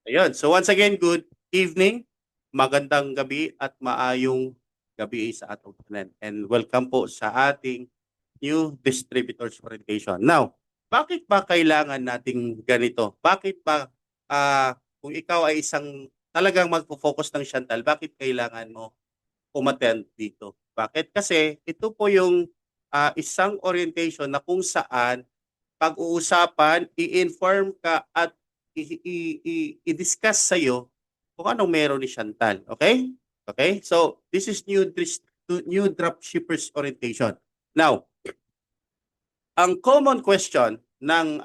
Ayun. So once again, good evening, magandang gabi at maayong gabi sa atong tanan. And welcome po sa ating new distributors orientation. Now, bakit ba kailangan nating ganito? Bakit ba kung ikaw ay isang talagang magfo-focus ng Chantal, bakit kailangan mo umattend dito? Bakit? Kasi ito po yung isang orientation na kung saan pag-uusapan, i-inform ka at i-discuss sa'yo kung anong meron ni Chantal. Okay? Okay? So, this is new dropshippers orientation. Now, ang common question ng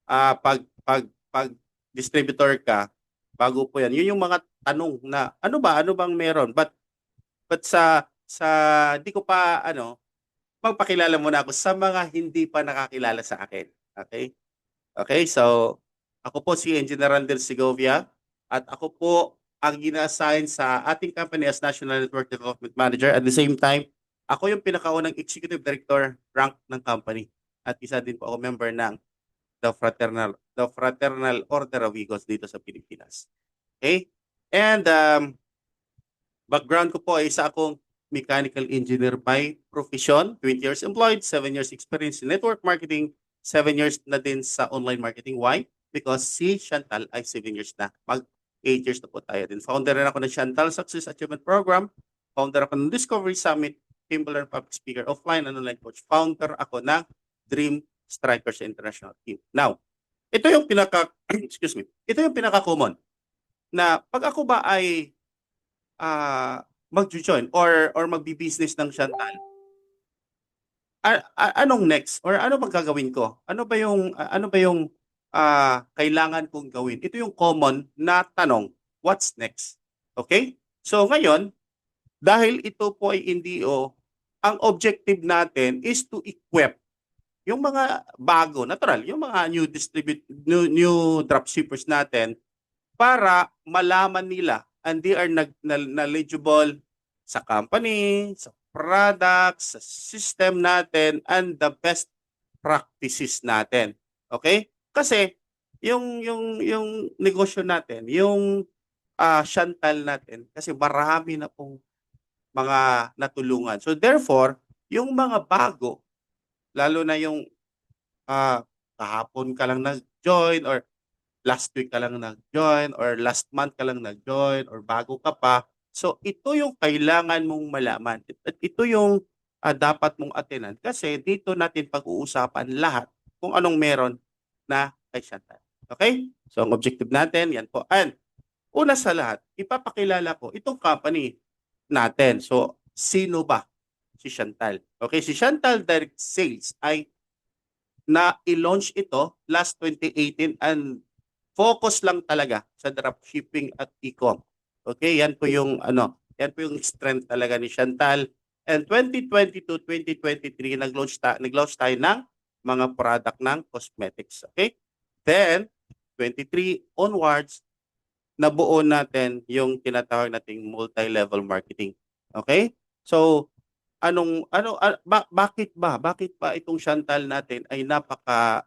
pag distributor ka bago po yan, yun yung mga tanong na ano bang meron? But sa di ko pa magpakilala muna ako sa mga hindi pa nakakilala sa akin. Okay? Okay, so ako po si Engineer Randel Segovia at ako po ang ina-assign sa ating company as National Network Development Manager. At the same time, ako yung pinakaunang Executive Director rank ng company. At isa din po ako member ng the Fraternal Order of Eagles dito sa Pilipinas. Okay? And background ko po ay isa akong mechanical engineer by profession, 20 years employed, 7 years experience in network marketing, 7 years na din sa online marketing. Why? Because si Chantal ay 7 years na. Mag 8 years na po tayo din. Founder rin ako ng Chantal Success Achievement Program. Founder ako ng Discovery Summit, Timberland Public Speaker, offline and online coach. Founder ako ng Dream Strikers International Team. Now, ito yung excuse me, ito yung pinaka-common na pag ako ba ay mag-join or magbi-business ng Chantal, anong next or ano bang gagawin ko? Ano ba yung kailangan kong gawin? Ito yung common na tanong, what's next? Okay? So ngayon, dahil ito po ay NDO, ang objective natin is to equip yung mga bago, natural, yung mga new dropshippers natin para malaman nila and they are knowledgeable sa company, sa products, sa system natin, and the best practices natin. Okay? Kasi yung negosyo natin, yung Chantal natin, kasi marami na pong mga natulungan. So therefore, yung mga bago, lalo na yung kahapon ka lang nag-join or last week ka lang nag-join or last month ka lang nag-join or bago ka pa. So ito yung kailangan mong malaman. At ito yung dapat mong atenan kasi dito natin pag-uusapan lahat kung anong meron na kay Chantal. Okay? So ang objective natin, yan po. And una sa lahat, ipapakilala ko itong company natin. So sino ba si Chantal? Okay, si Chantal Direct Sales ay na-launch ito last 2018 and focus lang talaga sa dropshipping at e-com. Okay, yan po yung strength talaga ni Chantal. And 2022, 2023 nag-launch tayo ng mga product ng cosmetics. Okay? Then 23 onwards nabuo natin yung tinatawag nating multi-level marketing. Okay? So bakit ba itong Chantal natin ay napaka,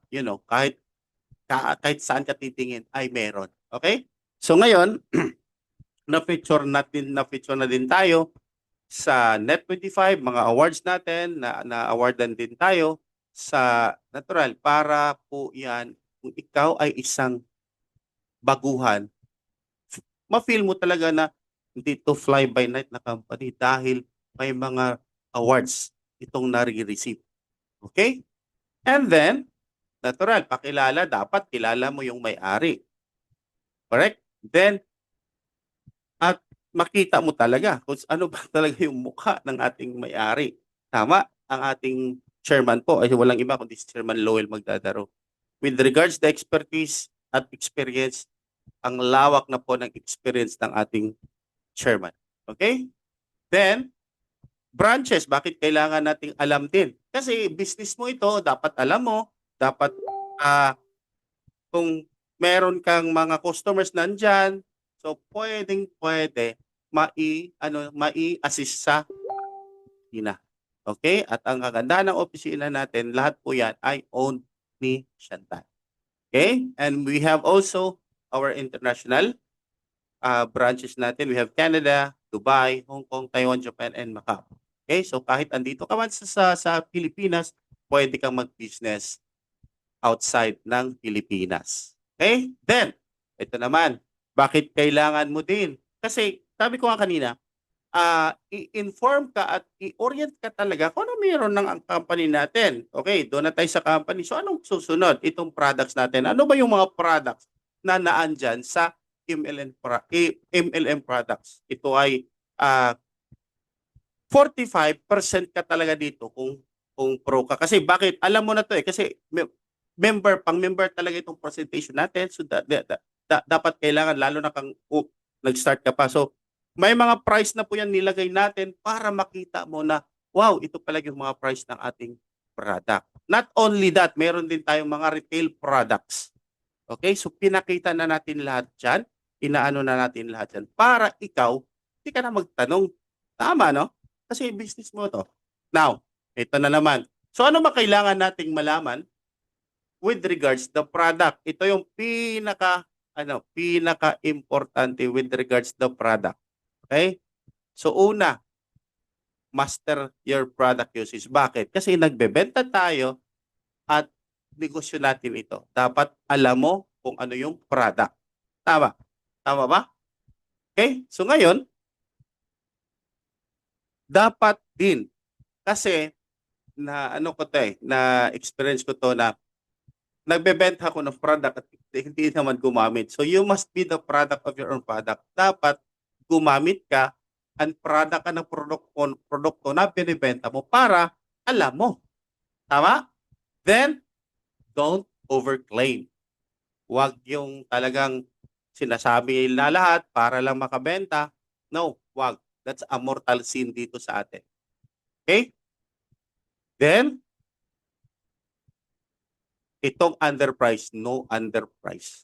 kahit saan ka titingin ay meron. Okay? So ngayon, na-feature na din tayo sa Net25, mga awards natin, na-awardan din tayo sa natural para po yan, kung ikaw ay isang baguhan, ma-feel mo talaga na hindi to fly by night na company dahil may mga awards itong nare-receive. Okay? And then, natural, pakilala, dapat kilala mo yung may-ari. Correct? Then, at makita mo talaga kung ano ba talaga yung mukha ng ating may-ari. Tama? Ang ating chairman po ay walang iba kundi si Chairman Lowell Magdadaro. With regards to expertise at experience, ang lawak na po ng experience ng ating chairman. Okay? Then, branches, bakit kailangan nating alam din? Kasi business mo ito, dapat alam mo, dapat kung meron kang mga customers nandyan, so pwede mai-assist sa opisina. Okay? At ang kagandahan ng opisina natin, lahat po yan ay owned ni Chantal. Okay? And we have also our international branches natin. We have Canada, Dubai, Hong Kong, Taiwan, Japan, and Macau. Okay, so kahit andito ka man sa Pilipinas, pwede kang mag-business outside ng Pilipinas. Okay? Then, ito naman, bakit kailangan mo din? Kasi, sabi ko nga kanina, i-inform ka at i-orient ka talaga kung ano meron ng ang company natin. Okay, doon na tayo sa company. So, anong susunod? Itong products natin. Ano ba yung mga products na naandyan sa MLM products? Ito ay 45% ka talaga dito kung pro ka. Kasi bakit? Alam mo na to eh. Kasi pang-member talaga itong presentation natin. So dapat kailangan, lalo na kang nag-start ka pa. So may mga price na po yan nilagay natin para makita mo na, wow, ito pala yung mga price ng ating product. Not only that, meron din tayong mga retail products. Okay? So pinakita na natin lahat dyan. Inaano na natin lahat dyan. Para ikaw, hindi ka na magtanong. Tama, no? Kasi business mo to. Now, ito na naman. So ano ba kailangan nating malaman with regards the product? Ito yung pinaka-importante with regards the product. Okay? So una, master your product usage. Bakit? Kasi nagbebenta tayo at negosyo natin ito. Dapat alam mo kung ano yung product. Tama? Tama ba? Okay? So ngayon, dapat din kasi na ano ko to eh, na experience ko to na nagbebenta ako ng product at hindi naman gumamit. So you must be the product of your own product. Dapat gumamit ka and product ka ng produkto na binibenta mo para alam mo. Tama? Then, don't overclaim. Huwag yung talagang sinasabi na lahat para lang makabenta. No, huwag. That's a mortal sin dito sa atin. Okay? Then, itong underprice, no underprice.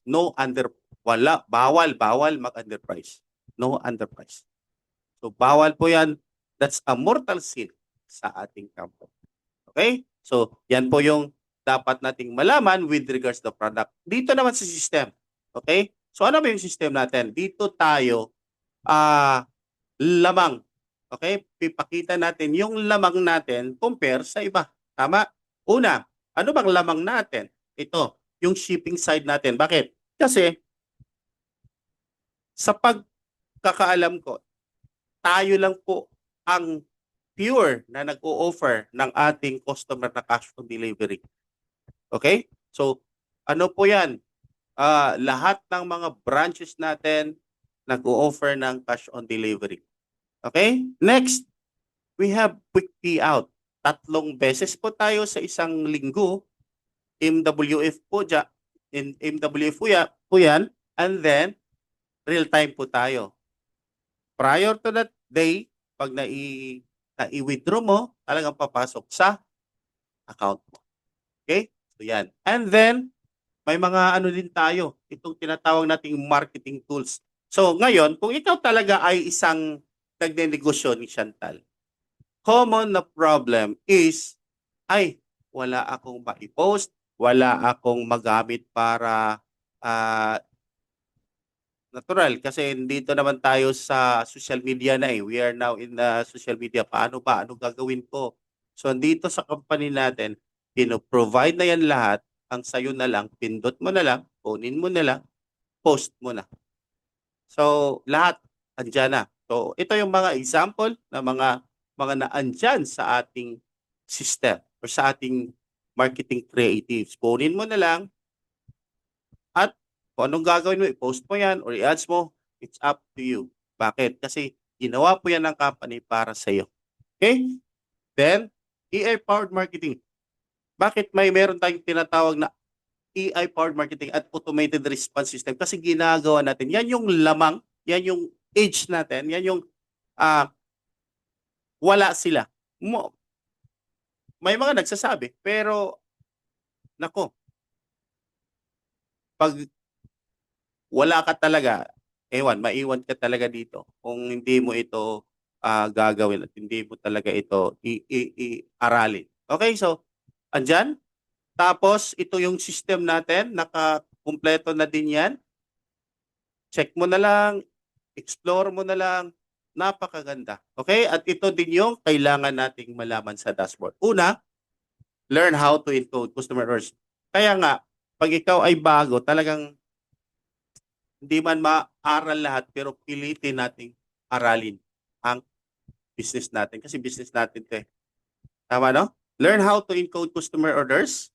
Bawal mag-underprice. No underprice. So, bawal po yan. That's a mortal sin sa ating kampo. Okay? So, yan po yung dapat nating malaman with regards to product. Dito naman sa system. Okay? So, ano ba yung system natin? Dito tayo, lamang. Okay? Pipakita natin yung lamang natin compare sa iba. Tama? Una, ano bang lamang natin? Ito, yung shipping side natin. Bakit? Kasi, sa pagkakaalam ko, tayo lang po ang pure na nag-o-offer ng ating customer na cash on delivery. Okay? So, ano po yan? Lahat ng mga branches natin nag-o-offer ng cash on delivery. Okay? Next, we have quick payout. 3 beses po tayo sa isang linggo. MWF po po yan. And then, real time po tayo. Prior to that day, pag na-i-withdraw mo, talagang papasok sa account mo. Okay? So yan. And then, may mga ano din tayo, itong tinatawag nating marketing tools. So ngayon, kung ikaw talaga ay isang nagnenegosyo ni Chantal, common na problem is, ay, wala akong ma-post, wala akong magamit para natural kasi dito naman tayo sa social media na eh. We are now in the social media. Paano ba? Ano gagawin ko? So, dito sa company natin, provide na yan lahat. Ang sayo na lang, pindot mo na lang, kunin mo na lang, post mo na. So, lahat andyan na. So, ito yung mga example na mga naandyan sa ating system or sa ating marketing creatives. Kunin mo na lang at kung anong gagawin mo, i-post mo yan or i-ads mo, it's up to you. Bakit? Kasi ginawa po yan ng company para sa iyo. Okay? Then, AI-powered marketing. Bakit meron tayong tinatawag na AI-powered marketing at automated response system? Kasi ginagawa natin. Yan yung lamang, yan yung edge natin, yan yung wala sila. May mga nagsasabi, pero nako, pag wala ka talaga, maiwan ka talaga dito kung hindi mo ito gagawin at hindi mo talaga ito i-aralin. Okay, so andyan. Tapos ito yung system natin, nakakumpleto na din yan. Check mo na lang, explore mo na lang, napakaganda. Okay? At ito din yung kailangan nating malaman sa dashboard. Una, learn how to encode customer orders. Kaya nga, pag ikaw ay bago, talagang hindi man maaral lahat, pero pilitin nating aralin ang business natin. Kasi business natin ito eh. Tama, no? Learn how to encode customer orders.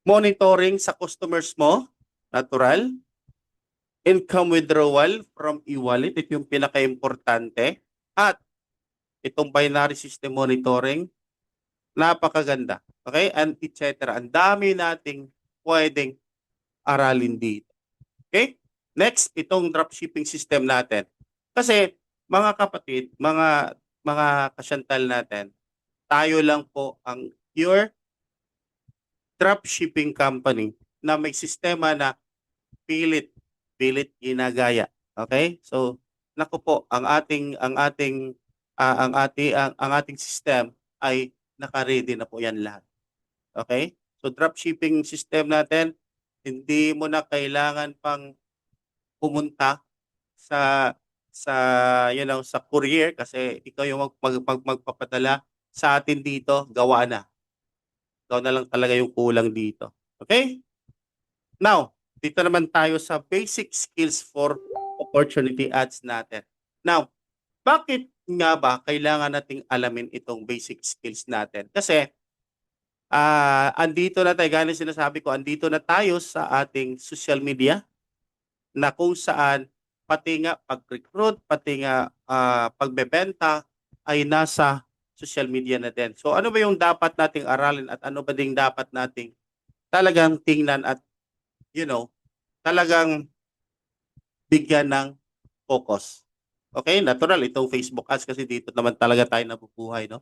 Monitoring sa customers mo, natural. Income withdrawal from e-wallet, ito yung pinaka-importante. At itong binary system monitoring, napakaganda. Okay? And etc. Ang dami nating pwedeng aralin dito. Okay? Next, itong dropshipping system natin. Kasi mga kapatid, mga kasyantal natin, tayo lang po ang pure dropshipping company na may sistema na pilit ginagaya. Okay? So, naku po, ang ating system ay naka-ready na po 'yan lahat. Okay? So, dropshipping system natin, hindi mo na kailangan pang pumunta sa sa courier kasi ikaw yung magpapadala sa atin dito, gawa na. Ikaw na lang talaga yung kulang dito. Okay? Now, dito naman tayo sa basic skills for opportunity ads natin. Now, bakit nga ba kailangan nating alamin itong basic skills natin? Kasi andito na tayo, gaya ng sinasabi ko, andito na tayo sa ating social media na kung saan pati nga pag-recruit, pati nga pagbebenta ay nasa social media na din. So ano ba yung dapat nating aralin at ano ba ding dapat nating talagang tingnan at you know, talagang bigyan ng focus. Okay, natural itong Facebook ads kasi dito naman talaga tayo nabubuhay, no?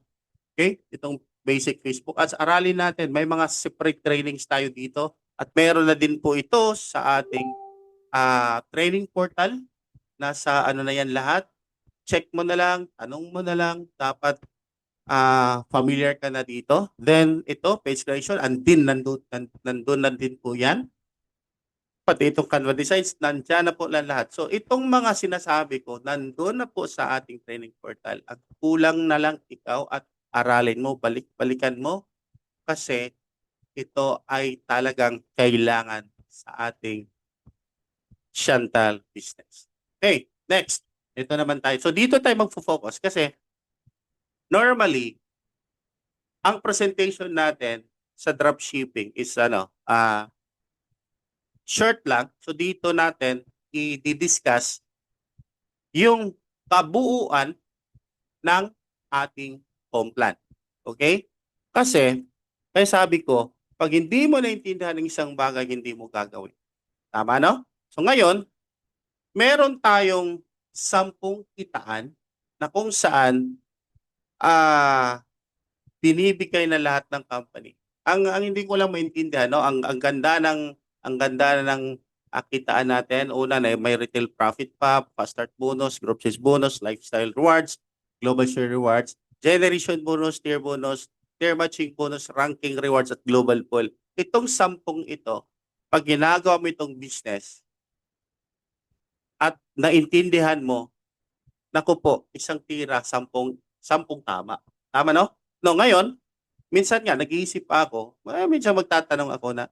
Okay, itong basic Facebook ads, aralin natin. May mga separate trainings tayo dito at meron na din po ito sa ating training portal. Nasa ano na yan lahat. Check mo na lang, tanong mo na lang, dapat familiar ka na dito. Then ito, page creation, nandun na din po yan. Pati itong Canva Designs, nandyan na po lahat. So itong mga sinasabi ko, nandun na po sa ating training portal. At kulang na lang ikaw at aralin mo, balikan mo kasi ito ay talagang kailangan sa ating Chantal business. Okay, next. Ito naman tayo. So dito tayo magfo-focus kasi normally, ang presentation natin sa dropshipping is short lang. So dito natin i-discuss yung kabuuan ng ating home plan. Okay? Kasi, kaya sabi ko, pag hindi mo naintindihan ng isang bagay, hindi mo gagawin. Tama, no? So ngayon, meron tayong 10 kitaan na kung saan binibigay na lahat ng company. Ang hindi ko lang maintindihan, no, ang ganda ng kitaan natin. Una na may retail profit pa, fast start bonus, group sales bonus, lifestyle rewards, global share rewards, generation bonus, tier matching bonus, ranking rewards at global pool. Itong 10 ito, pag ginagawa mo itong business at naintindihan mo, naku po, isang tira, 10 tama. Tama, no? No, ngayon, minsan nga, nag-iisip pa ako, minsan magtatanong ako na,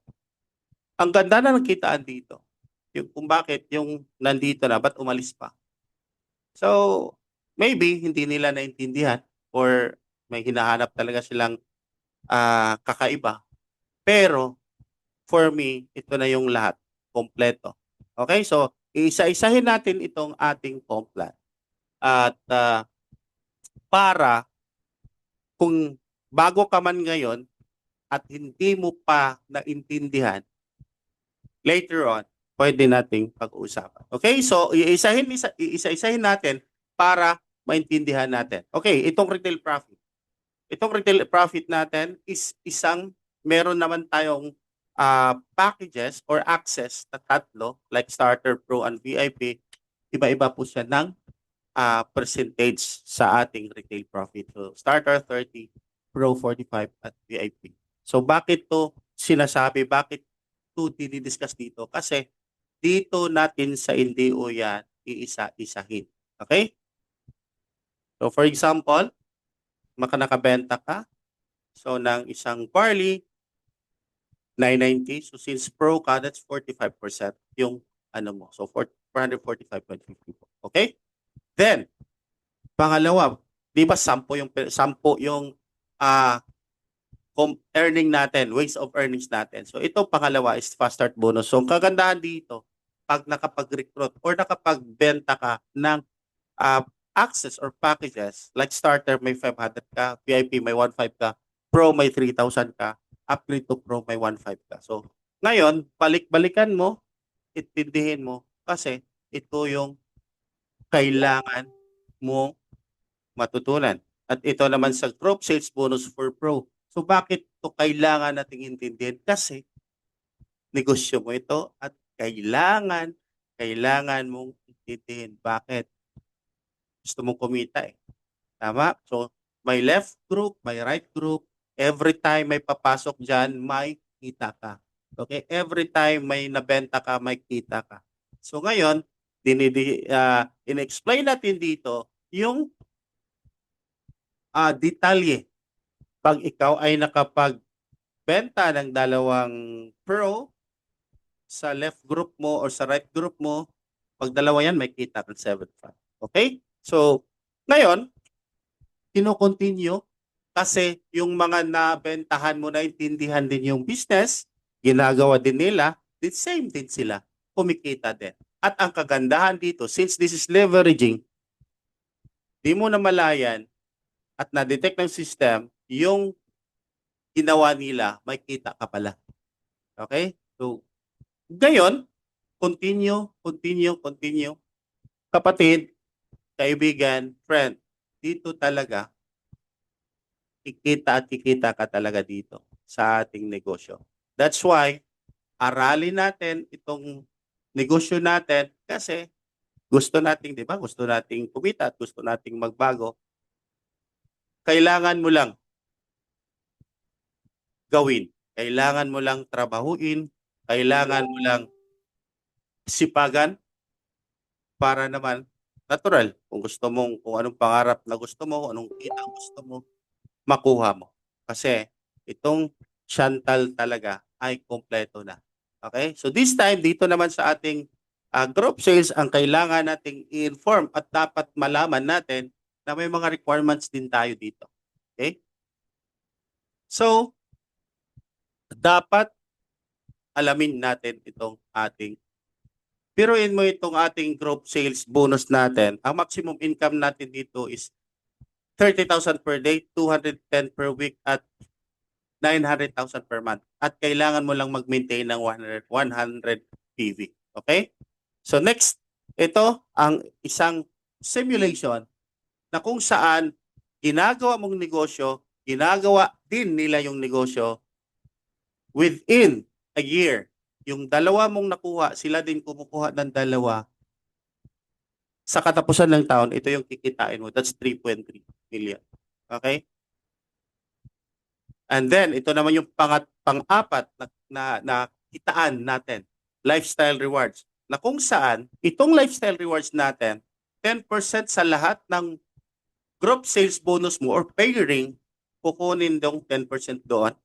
ang ganda na ng kitaan dito. Yung, kung bakit yung nandito na, ba't umalis pa? So, maybe hindi nila naintindihan or may hinahanap talaga silang kakaiba. Pero, for me, ito na yung lahat. Kompleto. Okay? So, isa-isahin natin itong ating complan. At para kung bago ka man ngayon at hindi mo pa naintindihan, later on, pwede nating pag-uusapan. Okay? So, isa-isahin natin para maintindihan natin. Okay, itong retail profit. Itong retail profit natin is meron naman tayong packages or access na tatlo, like Starter, Pro, and VIP. Iba-iba po siya ng percentage sa ating retail profit. So, Starter 30, Pro 45, at VIP. So, bakit to sinasabi? Bakit to dinidiscuss dito? Kasi dito natin sa NDO yan iisa-isahin. Okay? So for example, nakabenta ka so ng isang barley 990. So since pro ka, that's 45% yung ano mo. So 445.50 po. Okay? Then, pangalawa, di ba 10 yung ah earning natin, ways of earnings natin. So ito pangalawa is fast start bonus. So ang kagandahan dito, pag nakapag-recruit or nakapagbenta ka ng uh, access or packages, like starter may 500 ka, VIP may 1.5 ka, Pro may 3,000 ka, upgrade to Pro may 1.5 ka. So ngayon, balik-balikan mo, itindihin mo kasi ito yung kailangan mo matutunan. At ito naman sa group sales bonus for Pro. So bakit ito kailangan nating intindihin? Kasi negosyo mo ito at kailangan mong intindihin. Bakit? Gusto mong kumita eh. Tama? So may left group, may right group. Every time may papasok dyan, may kita ka. Okay? Every time may nabenta ka, may kita ka. So ngayon, in-explain natin dito yung detalye. Pag ikaw ay nakapagbenta ng dalawang pro sa left group mo or sa right group mo, pag dalawa yan, may kita kang 7.5. Okay? So, ngayon, kino-continue kasi yung mga nabentahan mo, naintindihan din yung business, ginagawa din nila, the same din sila, kumikita din. At ang kagandahan dito, since this is leveraging, di mo namalayan at na-detect ng system, yung ginawa nila, may kita ka pala. Okay? So, ngayon, continue. Kapatid, kaibigan, friend, dito talaga, kikita ka talaga dito sa ating negosyo. That's why, aralin natin itong negosyo natin kasi gusto nating, di ba? Gusto nating kumita at gusto nating magbago. Kailangan mo lang gawin. Kailangan mo lang trabahuin. Kailangan mo lang sipagan para naman natural. Kung anong pangarap na gusto mo, anong kita gusto mo, makuha mo. Kasi itong Chantal talaga ay kompleto na. Okay? So this time, dito naman sa ating group sales, ang kailangan nating i-inform at dapat malaman natin na may mga requirements din tayo dito. Okay? So, dapat alamin natin itong ating piruin mo itong ating group sales bonus natin. Ang maximum income natin dito is 30,000 per day, 210 per week, at 900,000 per month. At kailangan mo lang mag-maintain ng 100 PV. Okay? So next, ito ang isang simulation na kung saan ginagawa mong negosyo, ginagawa din nila yung negosyo within a year. Yung dalawa mong nakuha, sila din kumukuha ng dalawa. Sa katapusan ng taon, ito yung kikitain mo. That's 3.3 million. Okay? And then, ito naman yung pang-apat na kitaan natin. Lifestyle rewards. Na kung saan, itong lifestyle rewards natin, 10% sa lahat ng group sales bonus mo or pay ring, kukunin dong 10% doon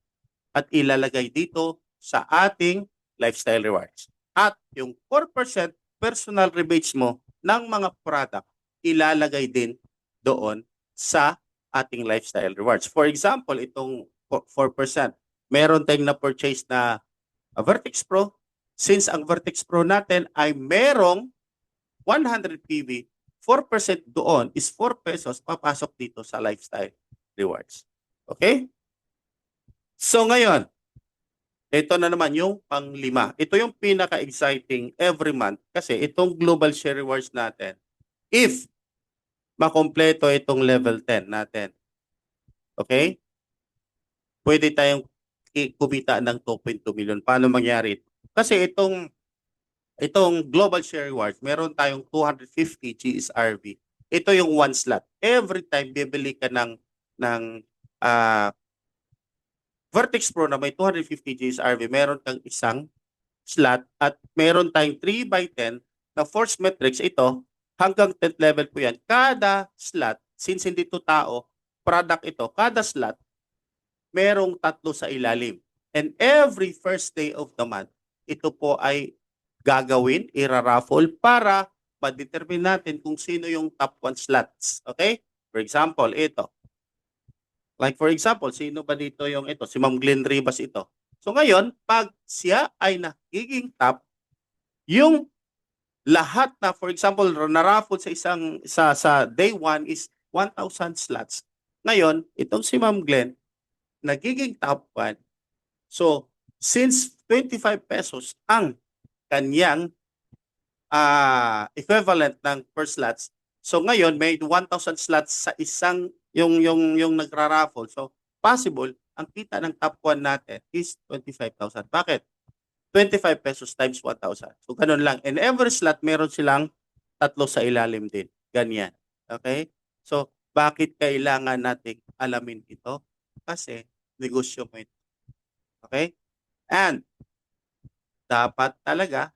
at ilalagay dito sa ating lifestyle rewards. At yung 4% personal rebates mo ng mga product, ilalagay din doon sa ating lifestyle rewards. For example, itong 4%, meron tayong na-purchase na Vertex Pro. Since ang Vertex Pro natin ay merong 100 PV, 4% doon is 4 pesos papasok dito sa lifestyle rewards. Okay? So ngayon, ito na naman yung pang-5. Ito yung pinaka-exciting every month kasi itong global share rewards natin, if makompleto itong level 10 natin, okay? Pwede tayong kumita ng 2.2 million. Paano mangyari? Kasi itong global share rewards, meron tayong 250 GSRV. Ito yung one slot. Every time bibili ka ng Vertex Pro na may 250 GSRV, meron kang isang slot at meron tayong 3 by 10 na force matrix ito, hanggang 10th level po yan. Kada slot, since hindi ito tao, product ito, kada slot, merong 3 sa ilalim. And every first day of the month, ito po ay gagawin, iraraffle para ma-determine natin kung sino yung top 1 slots. Okay? For example, ito. Like for example, sino ba dito yung ito? Si Ma'am Glenn Rivas ito. So ngayon, pag siya ay nagiging top, yung lahat na, for example, na-raffle sa sa day 1 is 1,000 slots. Ngayon, itong si Ma'am Glenn, nagiging top 1. So, since 25 pesos ang kanyang equivalent ng per slots, so ngayon may 1,000 slots sa isang yung nagra-raffle. So, possible, ang kita ng top 1 natin is 25,000. Bakit? 25 pesos times 1,000. So, ganun lang. And every slot, meron silang 3 sa ilalim din. Ganyan. Okay? So, bakit kailangan nating alamin ito? Kasi, negosyo mo ito. Okay? And, dapat talaga,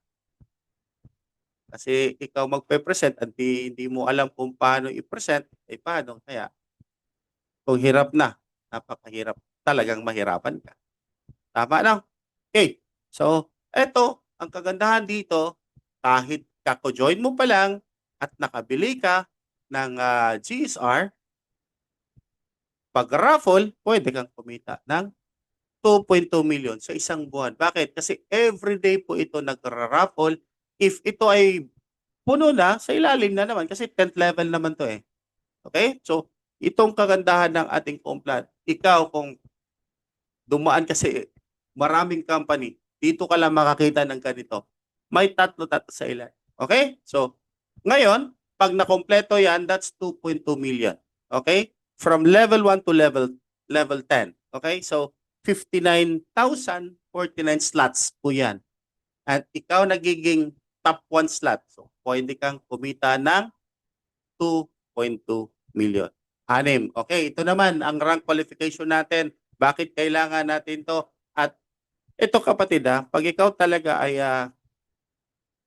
kasi ikaw magpe-present at hindi mo alam kung paano i-present, eh paano? Kaya, kung hirap na, napakahirap. Talagang mahirapan ka. Tama lang? Okay. So, eto, ang kagandahan dito, kahit kako-join mo pa lang at nakabili ka ng GSR, pag raffle, pwede kang kumita ng 2.2 million sa isang buwan. Bakit? Kasi everyday po ito nagra-raffle. If ito ay puno na, sa ilalim na naman kasi 10th level naman to eh. Okay? So, itong kagandahan ng ating compliant, ikaw kung dumaan kasi maraming company, dito ka lang makakita ng ganito. May tatlo sa ilalim. Okay? So, ngayon, pag nakompleto yan, that's 2.2 million. Okay? From level 1 to level 10. Okay? So, 59,049 slots po yan. At ikaw nagiging top 1 slot. So, pwede kang kumita ng 2.2 million. 6. Okay, ito naman ang rank qualification natin. Bakit kailangan natin to? At ito kapatid pag ikaw talaga ay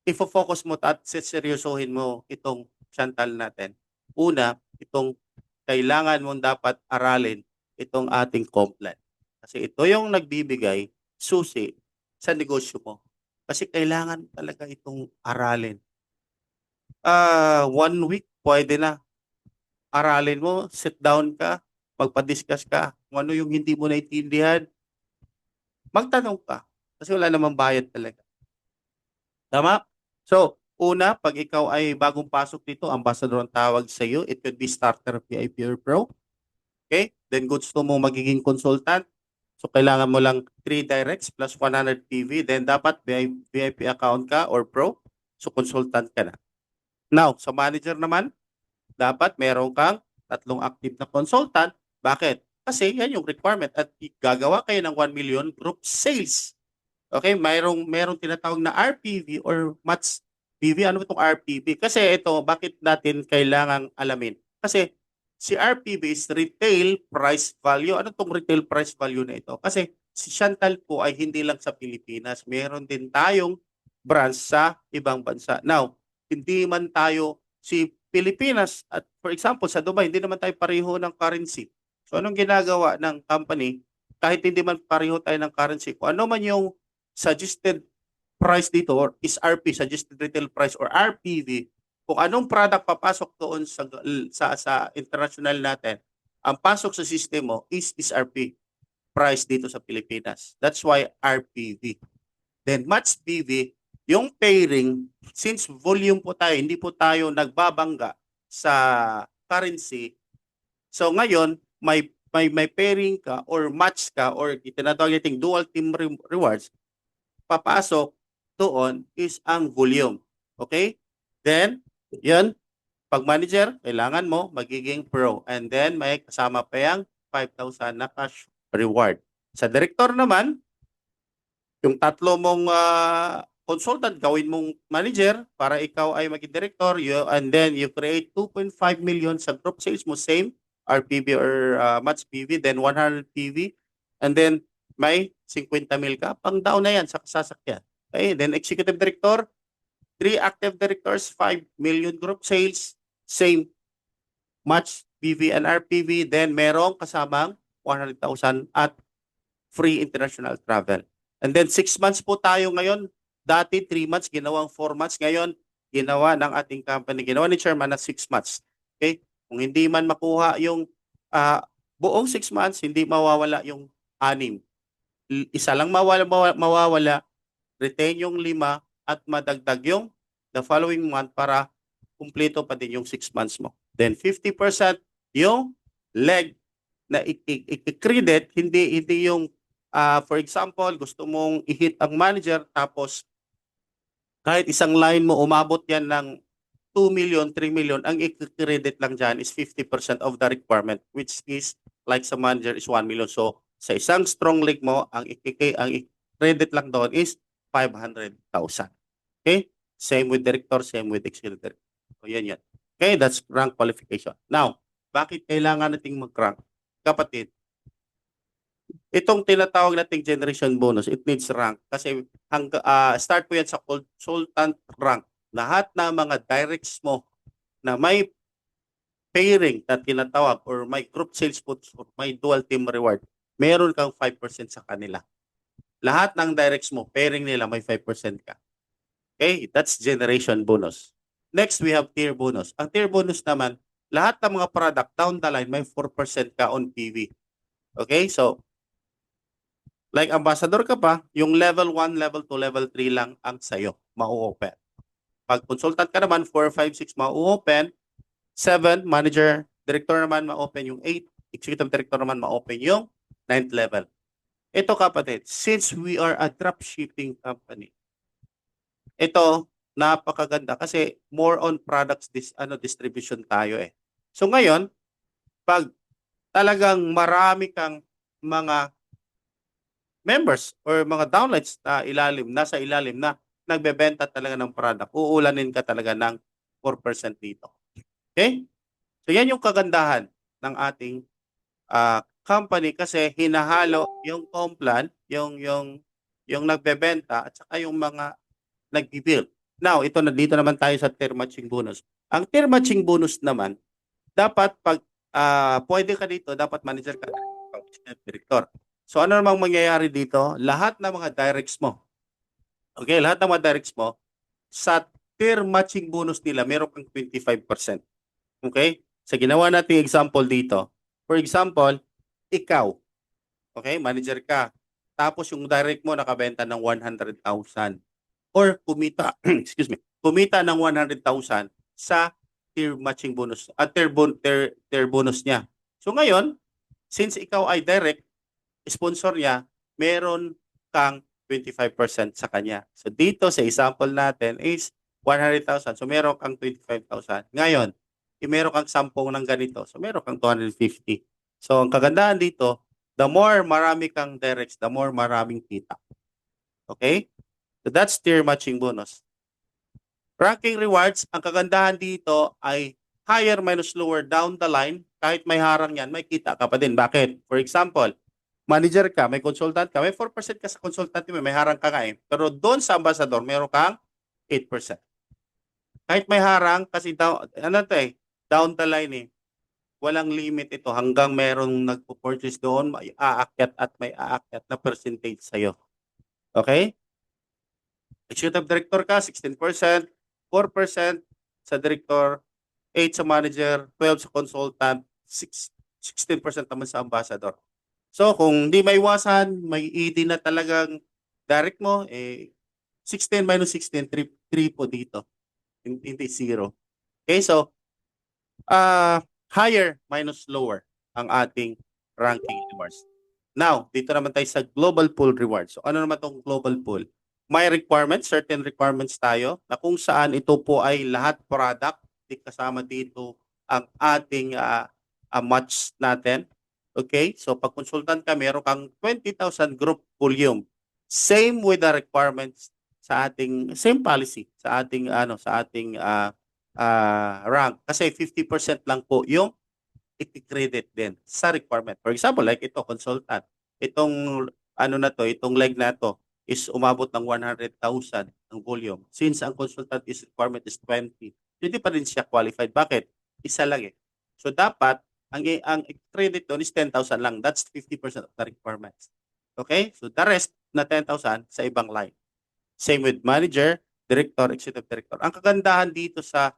ifo-focus mo at seryosohin mo itong Chantal natin. Una, itong kailangan mong dapat aralin itong ating compliant. Kasi ito yung nagbibigay susi sa negosyo mo. Kasi kailangan talaga itong aralin. 1 week, pwede na. Aralin mo, sit down ka, magpa-discuss ka, kung ano yung hindi mo naintindihan, magtanong ka. Kasi wala namang bayad talaga. Tama? So, una, pag ikaw ay bagong pasok dito, ambassador ang tawag sa iyo. It could be starter, VIP, or pro. Okay? Then gusto mo magiging consultant. So, kailangan mo lang 3 directs plus 100 PV. Then, dapat VIP account ka or pro. So, consultant ka na. Now, sa manager naman, dapat meron kang 3 active na consultant. Bakit? Kasi yan yung requirement at gagawa kayo ng 1 million group sales. Okay, merong tinatawag na RPV or match PV. Ano itong RPV? Kasi ito, bakit natin kailangang alamin? Kasi si RPV is retail price value. Ano itong retail price value na ito? Kasi si Chantal po ay hindi lang sa Pilipinas. Meron din tayong branch sa ibang bansa. Now, hindi man tayo si Pilipinas at for example sa Dubai, hindi naman tayo pareho ng currency. So anong ginagawa ng company? Kahit hindi man pareho tayo ng currency, kung ano man yung suggested price dito or SRP, suggested retail price or RPV, kung anong product papasok doon sa international natin, ang pasok sa system mo is SRP price dito sa Pilipinas. That's why RPV. Then match PV, yung pairing, since volume po tayo, hindi po tayo nagbabangga sa currency. So ngayon, may pairing ka or match ka or tinatawag nating dual team rewards, papasok doon is ang volume. Okay? Then, yun, pag manager, kailangan mo magiging pro. And then, may kasama pa yung 5,000 na cash reward. Sa director naman, yung 3 mong consultant, gawin mong manager para ikaw ay maging director. And then, you create 2.5 million sa group sales mo, same, RPV or match PV, then 100 PV. And then, may 50 mil ka, pang down na yan sa sasakyan. Okay, then executive director, 3 active directors, 5 million group sales, same match PV and RPV, then merong kasamang 100,000 at free international travel. And then 6 months po tayo ngayon. Dati 3 months, ginawang 4 months. Ngayon, ginawa ng ating company, ginawa ni chairman na 6 months. Okay? Kung hindi man makuha yung buong 6 months, hindi mawawala yung 6. Isa lang mawawala, retain yung 5 at madagdag yung the following month para kumpleto pa din yung 6 months mo. Then 50% yung leg na i-credit, hindi yung for example, gusto mong i-hit ang manager tapos kahit isang line mo umabot yan ng 2 million, 3 million, ang i-credit lang dyan is 50% of the requirement, which is like sa manager is 1 million. So sa isang strong leg mo, ang i-credit lang doon is 500,000. Okay? Same with director, same with executive director. So yan. Okay, that's rank qualification. Now, bakit kailangan nating mag-rank? Kapatid, itong tinatawag nating generation bonus, it needs rank kasi start po yan sa consultant rank. Lahat ng mga directs mo na may pairing na tinatawag or may group sales puts or may dual team reward, meron kang 5% sa kanila. Lahat ng directs mo, pairing nila may 5% ka. Okay, that's generation bonus. Next, we have tier bonus. Ang tier bonus naman, lahat ng mga product down the line, may 4% ka on PV. Okay, so like ambassador ka pa, yung level 1, level 2, level 3 lang ang sa'yo, mau-open. Pag consultant ka naman, 4, 5, 6 mau-open, 7, manager, director naman ma-open yung 8, executive director naman ma-open yung 9th level. Ito kapatid, since we are a dropshipping company, ito napakaganda kasi more on products distribution tayo eh. So ngayon, pag talagang marami kang mga members or mga downlines na nasa ilalim na nagbebenta talaga ng product, uulanin ka talaga ng 4% dito. Okay? So yan yung kagandahan ng ating company kasi hinahalo yung complan, yung nagbebenta at saka yung mga nagbi-build. Now, dito naman tayo sa tier matching bonus. Ang tier matching bonus naman, dapat pag pwede ka dito, dapat manager ka, director. So ano namang mangyayari dito? Lahat ng mga directs mo, okay, lahat ng mga directs mo, sa tier matching bonus nila, meron kang 25%. Okay? Sa ginawa nating example dito, for example, ikaw, okay, manager ka, tapos yung direct mo nakabenta ng 100,000 or kumita, excuse me, kumita ng 100,000 sa tier matching bonus at tier bonus niya. So ngayon, since ikaw ay direct sponsor niya, meron kang 25% sa kanya. So dito sa example natin is 100,000. So meron kang 25,000. Ngayon, meron kang 10 ng ganito. So meron kang 250. So ang kagandahan dito, the more marami kang directs, the more maraming kita. Okay? So that's tier matching bonus. Ranking rewards, ang kagandahan dito ay higher minus lower down the line. Kahit may harang yan, may kita ka pa din. Bakit? For example, manager ka, may consultant ka, may 4% ka sa consultant mo, may harang ka nga eh. Pero doon sa ambassador, meron kang 8%. Kahit may harang, kasi down the line eh. Walang limit ito hanggang merong nagpo-purchase doon, may aakyat at may aakyat na percentage sa'yo. Okay? Executive director ka, 16%, 4% sa director, 8% sa manager, 12% sa consultant, 16% naman sa ambassador. So kung di maiwasan, may ED na talagang direct mo, 16 minus 16, 3 po dito. Hindi 0. Okay, so higher minus lower ang ating ranking rewards. Now, dito naman tayo sa global pool rewards. So ano naman itong global pool? May requirements, certain requirements tayo na kung saan ito po ay lahat product, kasama dito ang ating match natin. Okay? So pag consultant ka, meron kang 20,000 group volume. Same with the requirements sa ating same policy sa ating rank kasi 50% lang po yung i-credit din sa requirement. For example, like ito consultant. Itong itong leg na to, is umabot ng 100,000 ang volume. Since ang consultant is requirement is 20, hindi pa rin siya qualified. Bakit? Isa lang eh. So dapat, ang credit doon is 10,000 lang. That's 50% of the requirements. Okay? So the rest na 10,000 sa ibang line. Same with manager, director, executive director. Ang kagandahan dito sa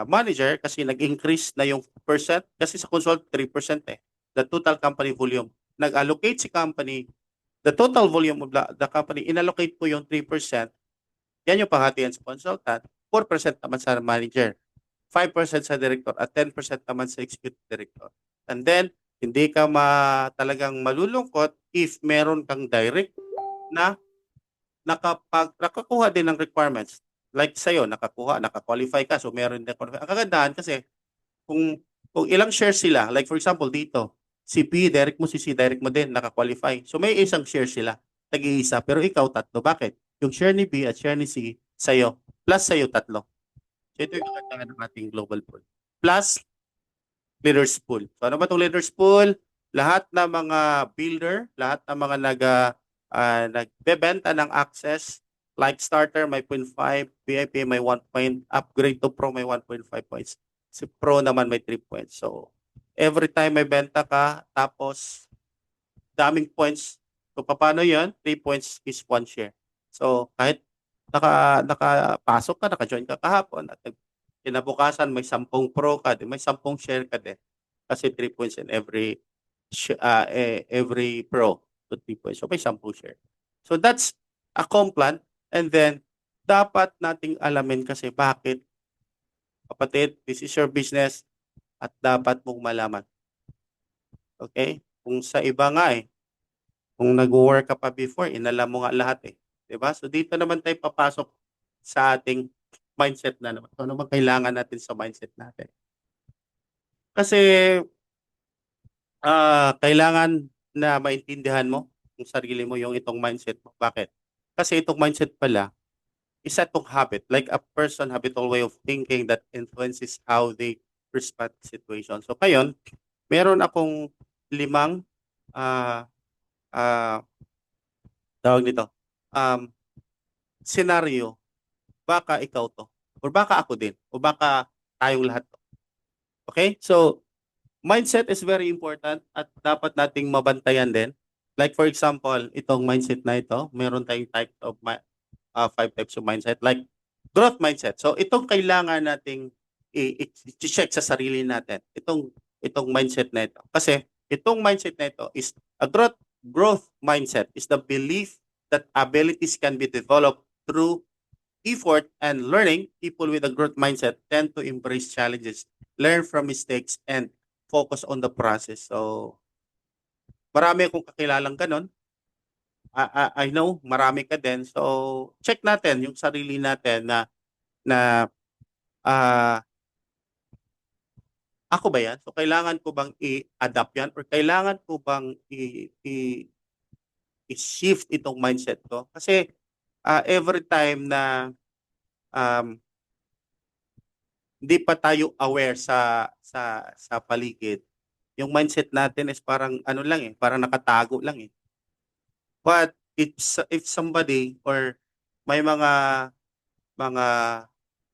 manager kasi nag-increase na yung percent kasi sa consult 3% eh. The total company volume. Nag-allocate si company the total volume of the company, inallocate po yung 3%, yan yung panghatian sa consultant, 4% naman sa manager, 5% sa director, at 10% naman sa executive director. And then, hindi ka talagang malulungkot if meron kang direct na nakakuha din ng requirements. Like sa'yo, naka-qualify ka, so meron din. Ang kagandahan kasi, kung, kung ilang shares sila, like for example dito, si P, direct mo, si C, direct mo din, naka-qualify. So may isang share sila, tag-iisa, pero ikaw tatlo. Bakit? Yung share ni B at share ni C, sa'yo, plus sa'yo tatlo. So ito yung kagandahan ng ating global pool. Plus, leaders pool. So ano ba itong leaders pool? Lahat ng mga builder, lahat ng mga nagbebenta ng access, like starter may 0.5, VIP may 1 point, upgrade to pro may 1.5 points. Si pro naman may 3 points. So every time may benta ka, tapos daming points. So paano 'yon? 3 points is 1 share. So kahit nakapasok ka, naka-join ka kahapon at kinabukasan may 10 pro ka, may 10 share ka din. Kasi 3 points in every pro to 3 points. So may 10 share. So that's a complan, and then dapat nating alamin kasi bakit, kapatid, this is your business at dapat mong malaman. Okay? Kung sa iba nga kung nag-work ka pa before, inalam mo nga lahat eh. 'Di ba? So dito naman tayo papasok sa ating mindset na naman. So ano bang kailangan natin sa mindset natin? Kasi kailangan na maintindihan mo yung sarili mo, yung itong mindset mo. Bakit? Kasi itong mindset pala, isa itong habit, like a person habitual way of thinking that influences how they respond to situation. So ngayon, meron akong 5 ah ah tawag nito, um, senaryo, baka ikaw 'to, or baka ako din, o baka tayong lahat 'to. Okay? So, mindset is very important at dapat nating mabantayan din. Like for example, itong mindset na ito, meron tayong 5 types of mindset, like growth mindset. So itong kailangan nating i-check sa sarili natin. Itong mindset na ito. Kasi itong mindset na ito is a growth mindset is the belief that abilities can be developed through effort and learning. People with a growth mindset tend to embrace challenges, learn from mistakes, and focus on the process. So, marami akong kakilalang ganun. I know, marami ka din. So, check natin yung sarili natin na ah ako ba yan? So, kailangan ko bang i-adapt yan or kailangan ko bang i-shift itong mindset ko? Kasi every time na um, hindi pa tayo aware sa paligid, yung mindset natin is parang ano lang parang nakatago lang eh. But if somebody or may mga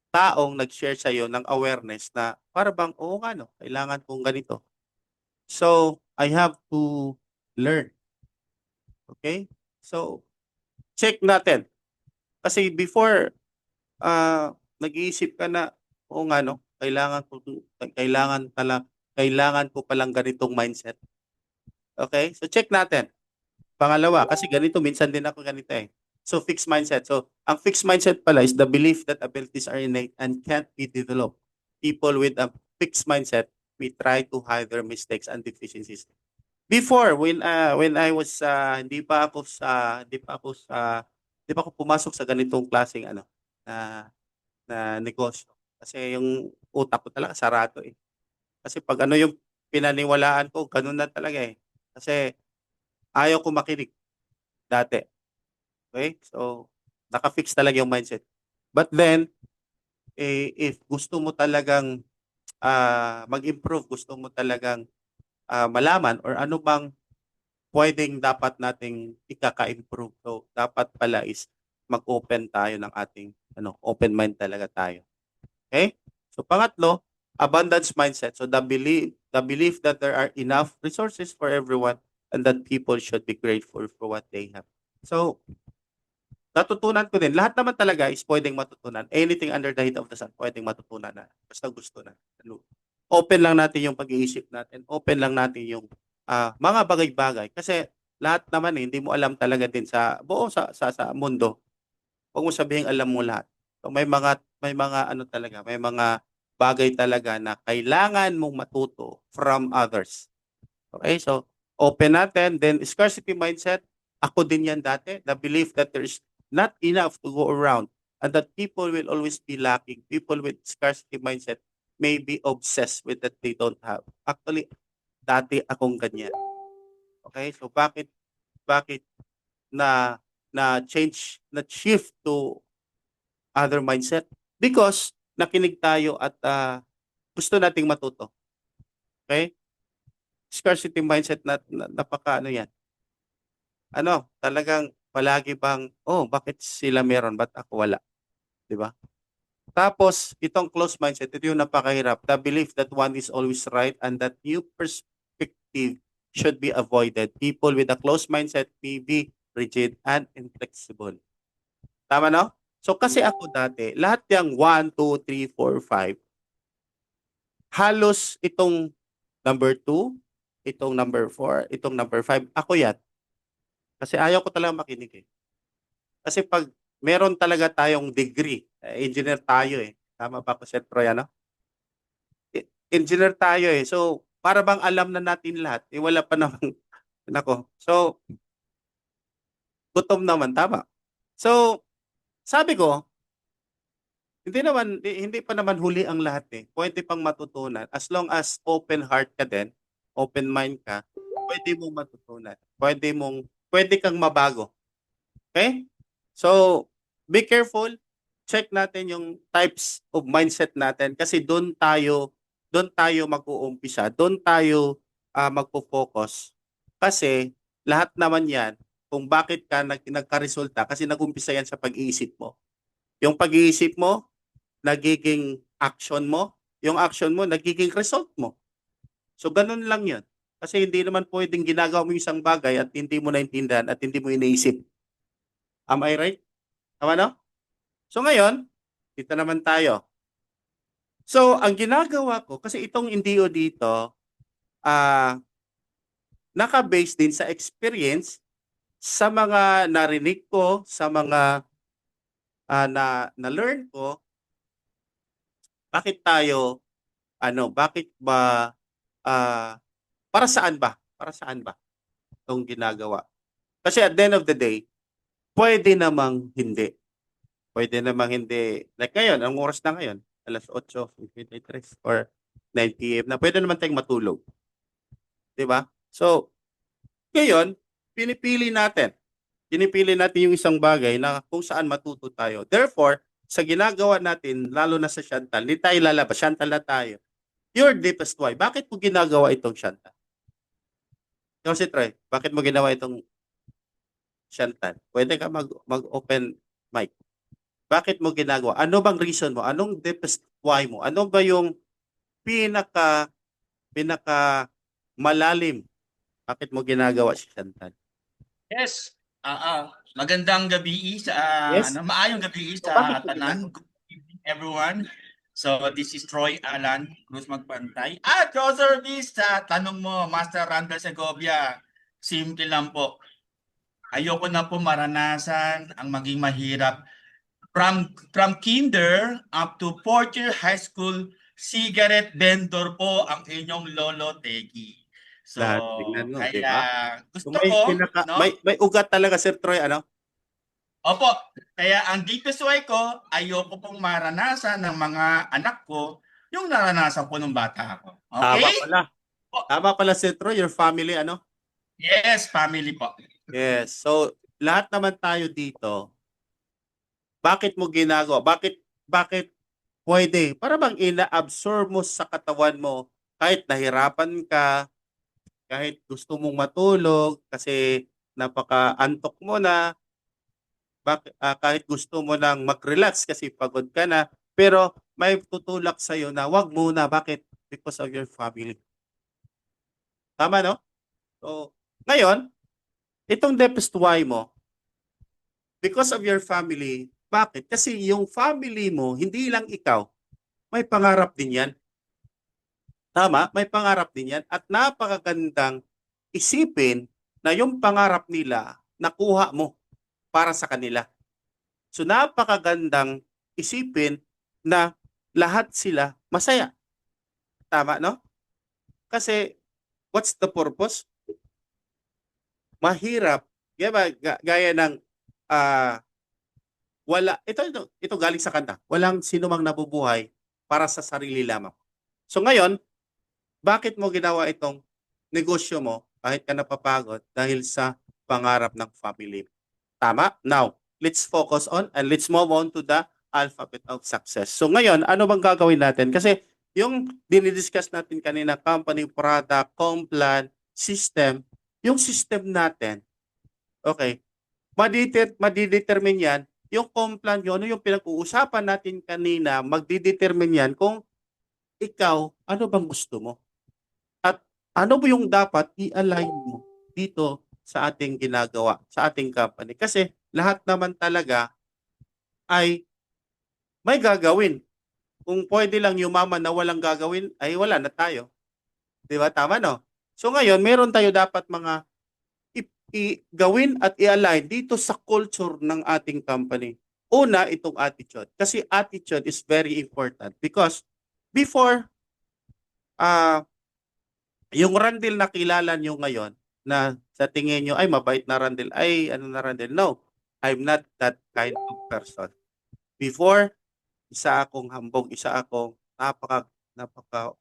taong nag-share sa iyo ng awareness na para bang oo nga no, kailangan kong ganito. So, I have to learn. Okay? So, check natin. Kasi before nag-iisip ka na oo nga no, kailangan ko palang ganitong mindset. Okay? So check natin. Pangalawa, kasi ganito, minsan din ako ganito eh. So, fixed mindset. So, ang fixed mindset pala is the belief that abilities are innate and can't be developed. People with a fixed mindset, we try to hide their mistakes and deficiencies. Before, when I was, hindi pa ako pumasok sa ganitong klaseng na, na negosyo. Kasi yung utak ko talaga sarado eh. Kasi pag ano yung pinaniwalaan ko, ganun na talaga eh. Kasi ayaw ko makinig dati. Okay? So, naka-fix talaga yung mindset. But then, if gusto mo talagang mag-improve, gusto mo talagang malaman or ano bang pwedeng dapat nating ikaka-improve. So, dapat pala is mag-open tayo ng ating open mind talaga tayo. Okay? So, pangatlo, abundance mindset. So, the belief that there are enough resources for everyone and that people should be grateful for what they have. So, natutunan ko din. Lahat naman talaga is pwedeng matutunan. Anything under the heat of the sun, pwedeng matutunan na. Basta gusto na. Open lang natin yung pag-iisip natin. Open lang natin yung mga bagay-bagay. Kasi lahat naman hindi mo alam talaga din sa buo sa mundo. Huwag mo sabihin alam mo lahat. So may mga ano talaga, may mga bagay talaga na kailangan mong matuto from others. Okay? So open natin, then scarcity mindset, ako din yan dati, the belief that there's not enough to go around and that people will always be lacking. People with scarcity mindset may be obsessed with that they don't have. Actually, dati akong ganyan. Okay? So bakit na change, na shift to other mindset? Because nakinig tayo at gusto nating matuto. Okay? Scarcity mindset na napaka ano yan. Talagang palagi bang, bakit sila meron, ba't ako wala? Di ba? Tapos, itong closed mindset, ito yung napakahirap. The belief that one is always right and that new perspective should be avoided. People with a closed mindset may be rigid and inflexible. Tama, no? So, kasi ako dati, lahat yung 1, 2, 3, 4, 5, halos itong number 2, itong number 4, itong number 5, ako yan. Kasi ayaw ko talaga makinig eh. Kasi pag meron talaga tayong degree, engineer tayo eh. Tama ba ako, Seth Troy, ano? Engineer tayo eh. So, para bang alam na natin lahat, wala pa naman. Nako. So, gutom naman, tama. So, sabi ko, hindi pa naman huli ang lahat eh. Pwede pang matutunan. As long as open heart ka din, open mind ka, pwede mong matutunan. Pwede kang mabago. Okay? So, be careful. Check natin yung types of mindset natin kasi doon tayo mag-uumpisa, doon tayo magpo-focus. Kasi lahat naman 'yan kung bakit ka nagka-resulta kasi nag-umpisa yan sa pag-iisip mo. Yung pag-iisip mo nagiging action mo, yung action mo nagiging result mo. So ganun lang 'yun. Kasi hindi naman pwedeng ginagawa mo yung isang bagay at hindi mo naintindihan at hindi mo iniisip. Am I right? Tama, no? So ngayon, dito naman tayo. So, ang ginagawa ko, kasi itong NDO dito, naka-base din sa experience, sa mga narinig ko, sa mga na-learn ko, bakit tayo, bakit ba, para saan ba? Para saan ba itong ginagawa? Kasi at the end of the day, pwede namang hindi. Pwede namang hindi. Like ngayon, ang oras na ngayon, alas 8:53 or 9 p.m. na. Pwede naman tayong matulog. 'Di ba? So, ngayon, pinipili natin. Pinipili natin yung isang bagay na kung saan matuto tayo. Therefore, sa ginagawa natin, lalo na sa Chantal, hindi tayo lalabas. Chantal na tayo. Your deepest why. Bakit mo ginagawa itong Chantal? Ikaw si Troy, bakit mo ginawa itong Chantal? Pwede ka mag-open mic. Bakit mo ginagawa? Ano bang reason mo? Anong deepest why mo? Ano ba yung pinaka malalim? Bakit mo ginagawa si Chantal? Yes. Magandang gabi Yes? maayong gabi So bakit sa mo tanan. ginagawa? Good evening everyone. So this is Troy Alan Cruz Magpantay. Your service sa tanong mo, Master Randall Segovia. Simple lang po. Ayoko na po maranasan ang maging mahirap. From kinder up to fourth year high school, cigarette vendor po ang inyong lolo Teki. So, Lahat, tingnan mo, di kaya ba? So gusto ko, no? may ugat talaga, Sir Troy, ano? Opo, kaya ang deepest way ko, ayoko pong maranasan ng mga anak ko yung naranasan ko nung bata ako. Tama Okay? pala. Tama pala, Sir Troy, your family, ano? Yes, family po. Yes. So, lahat naman tayo dito, bakit mo ginagawa? Bakit pwede? Para bang ina-absorb mo sa katawan mo kahit nahirapan ka, kahit gusto mong matulog kasi napaka-antok mo na, kahit gusto mo nang mag-relax kasi pagod ka na, pero may tutulak sa'yo na wag muna. Bakit? Because of your family. Tama, no? So, ngayon, itong deepest why mo, because of your family, bakit? Kasi yung family mo, hindi lang ikaw, may pangarap din yan. Tama? May pangarap din yan. At napakagandang isipin na yung pangarap nila, nakuha mo para sa kanila. So napakagandang isipin na lahat sila masaya. Tama, no? Kasi what's the purpose? Mahirap. Gaya, gaya ng ah, ito galing sa kanta. Walang sino mang nabubuhay para sa sarili lamang. So ngayon, bakit mo ginawa itong negosyo mo kahit ka napapagod dahil sa pangarap ng family? Tama? Now, let's focus on and let's move on to the alphabet of success. So ngayon, ano bang gagawin natin? Kasi yung dinidiscuss natin kanina, company, product, complan, system, yung system natin, okay, madidetermine yan, yung complan yun, ano yung pinag-uusapan natin kanina, magdidetermine yan kung ikaw, ano bang gusto mo? At ano ba yung dapat i-align mo dito sa ating ginagawa, sa ating company? Kasi lahat naman talaga ay may gagawin. Kung pwede lang yumaman na walang gagawin, ay wala na tayo. Di ba? Tama, no? So ngayon, meron tayo dapat mga gawin at i-align dito sa culture ng ating company. Una, itong attitude. Kasi attitude is very important because before uh, yung Randall na kilala nyo ngayon, na sa tingin nyo, ay mabait na Randall, ay ano na Randall. No, I'm not that kind of person. Before, isa akong hambog, isa akong napaka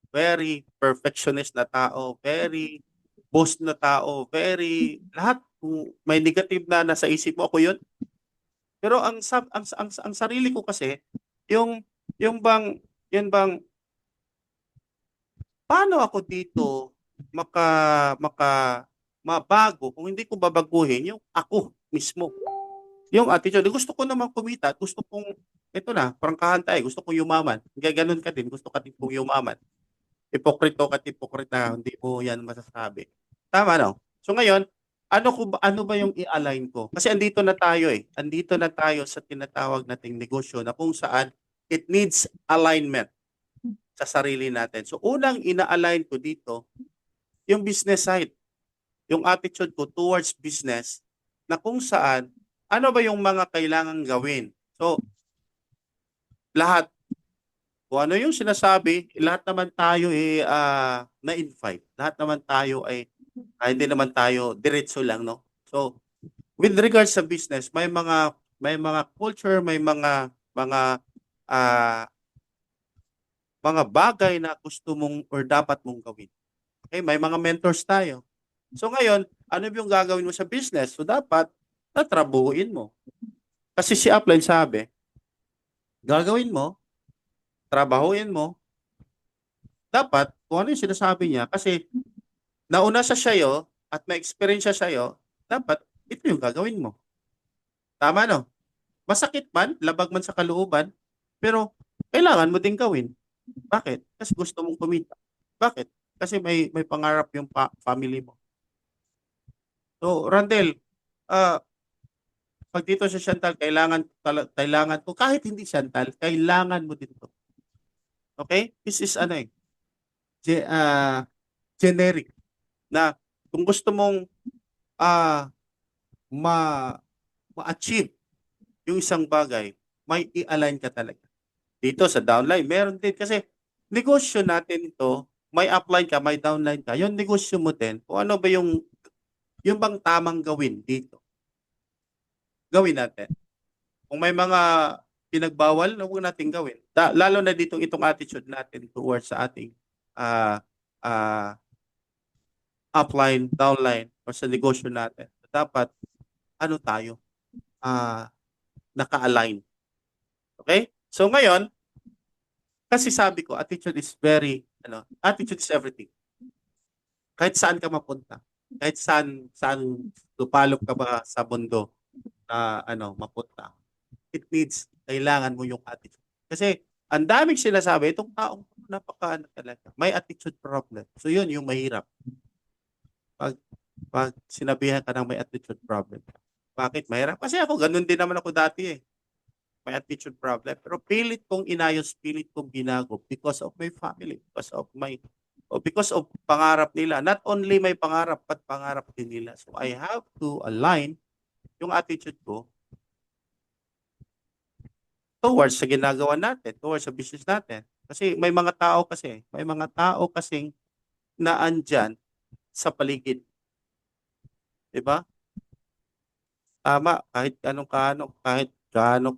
very perfectionist na tao, very boss na tao, very lahat kung may negative na nasa isip mo ako 'yun. Pero ang sarili ko kasi yung yung bang yun bang paano ako dito maka maka mabago kung hindi ko babaguhin yung ako mismo. Yung attitude, gusto ko naman kumita, gusto kong ito na, prangkahan tayo, gusto kong yumaman. Kaya ganun ka din, gusto ka din kong yumaman. Hipokrito ka, hipokrita, hindi mo yan masasabi. Tama, no? So ngayon, ano ba yung i-align ko? Kasi andito na tayo eh. Andito na tayo sa tinatawag nating negosyo na kung saan it needs alignment sa sarili natin. So unang ina-align ko dito, yung business side, yung attitude ko towards business na kung saan, ano ba yung mga kailangan gawin? So lahat, kung ano yung sinasabi, lahat naman tayo na-invite. Lahat naman tayo hindi naman tayo diretso lang, no? So, with regards sa business, may mga culture, may ah, mga bagay na gusto mong or dapat mong gawin. Okay, may mga mentors tayo. So ngayon, ano yung gagawin mo sa business? So dapat tatrabuhin mo. Kasi si Upline sabi, gagawin mo, trabahuin mo, dapat kung ano yung sinasabi niya kasi nauna sa sa'yo at may experience siya sa'yo, dapat ito yung gagawin mo. Tama, no? Masakit man, labag man sa kalooban, pero kailangan mo din gawin. Bakit? Kasi gusto mong kumita. Bakit? Kasi may pangarap yung family mo. So, Randel, ah, pag dito sa Chantal, kailangan ko, kahit hindi Chantal, kailangan mo din to. Okay? This is ge- ah, generic na kung gusto mong ah, ma ma-achieve yung isang bagay, may i-align ka talaga. Dito sa downline, meron din kasi negosyo natin ito, may upline ka, may downline ka. Yung negosyo mo din, kung ano ba yung bang tamang gawin dito, gawin natin. Kung may mga pinagbawal, huwag natin gawin. Lalo na dito itong attitude natin towards sa ating uh, uh, upline, downline, or sa negosyo natin. Dapat, ano tayo, naka-align. Okay? So ngayon, kasi sabi ko, attitude is everything. Kahit saan ka mapunta. Kahit saan lupalop ka ba sa mundo na mapunta. Kailangan mo yung attitude. Kasi ang daming sinasabi, itong taong napaka talaga, may attitude problem. So yun yung mahirap. Pag, pag sinabihan ka ng may attitude problem. Bakit mahirap? Kasi ako, ganun din naman ako dati eh. May attitude problem. Pero pilit kong inayos, pilit kong binago because of my family, because of pangarap nila. Not only may pangarap, but pangarap din nila. So I have to align yung attitude ko towards sa ginagawa natin, towards sa business natin. Kasi may mga tao kasing naandyan sa paligid. 'Di ba? Tama, kahit gaano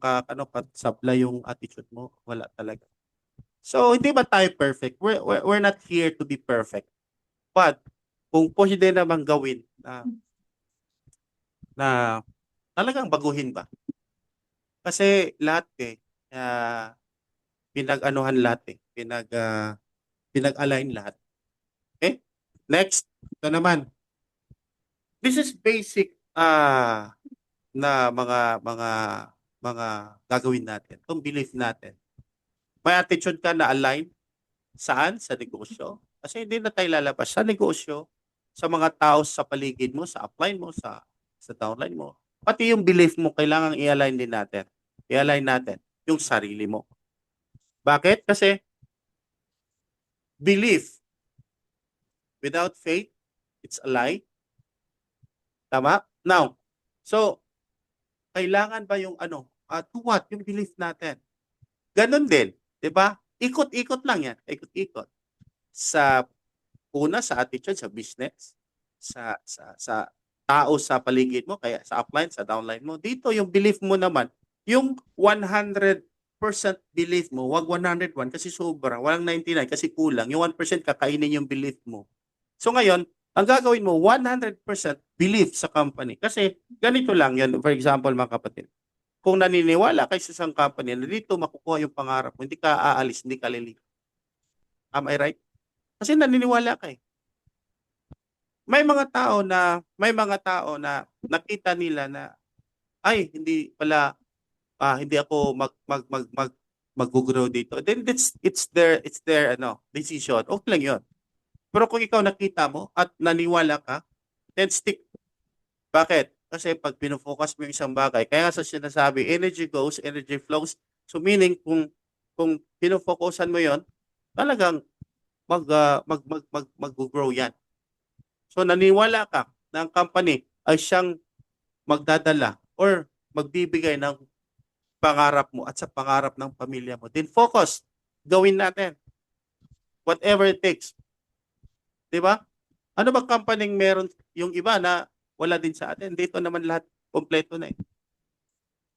ka sabla yung attitude mo, wala talaga. So, hindi ba tayo perfect? We're not here to be perfect. But, kung pwede namang gawin na talagang baguhin ba? Kasi lahat pinag-anuhan lahat pinag-align lahat. Okay? Next, ito naman. This is basic na mga gagawin natin. Itong belief natin. May attitude ka na align saan? Sa negosyo. Kasi hindi na tayo lalabas sa negosyo, sa mga tao sa paligid mo, sa upline mo, sa downline mo. Pati yung belief mo, kailangan i-align din natin. I-align natin yung sarili mo. Bakit? Kasi belief without faith, it's a lie. Tama? Now, so, kailangan ba yung to what? Yung belief natin. Ganon din. 'Di ba? Ikot-ikot lang yan. Ikot-ikot. Sa sa attitude, sa business, sa tao sa paligid mo, kaya sa upline, sa downline mo. Dito, yung belief mo naman, yung 100% belief mo, wag 101 kasi sobra, walang 99 kasi kulang. Yung 1% kakainin yung belief mo. So ngayon, ang gagawin mo, 100% belief sa company. Kasi ganito lang yun. For example, mga kapatid, kung naniniwala kayo sa isang company na dito makukuha yung pangarap mo, hindi ka aalis, hindi ka lilipat. Am I right? Kasi naniniwala ka eh. May mga tao na nakita nila na ay hindi ako mag-grow dito. Then it's their decision. Okay lang 'yon. Pero kung ikaw nakita mo at naniwala ka, then stick. Bakit? Kasi pag pino-focus mo yung isang bagay, kaya nga sa sinasabi, energy goes, energy flows. So meaning kung pino-focusan mo 'yon, talagang mag-grow 'yan. So naniwala ka na ang company ay siyang magdadala or magbibigay ng pangarap mo at sa pangarap ng pamilya mo. Then focus. Gawin natin. Whatever it takes. 'Di ba? Ano ba company meron yung iba na wala din sa atin? Dito naman lahat kompleto na eh.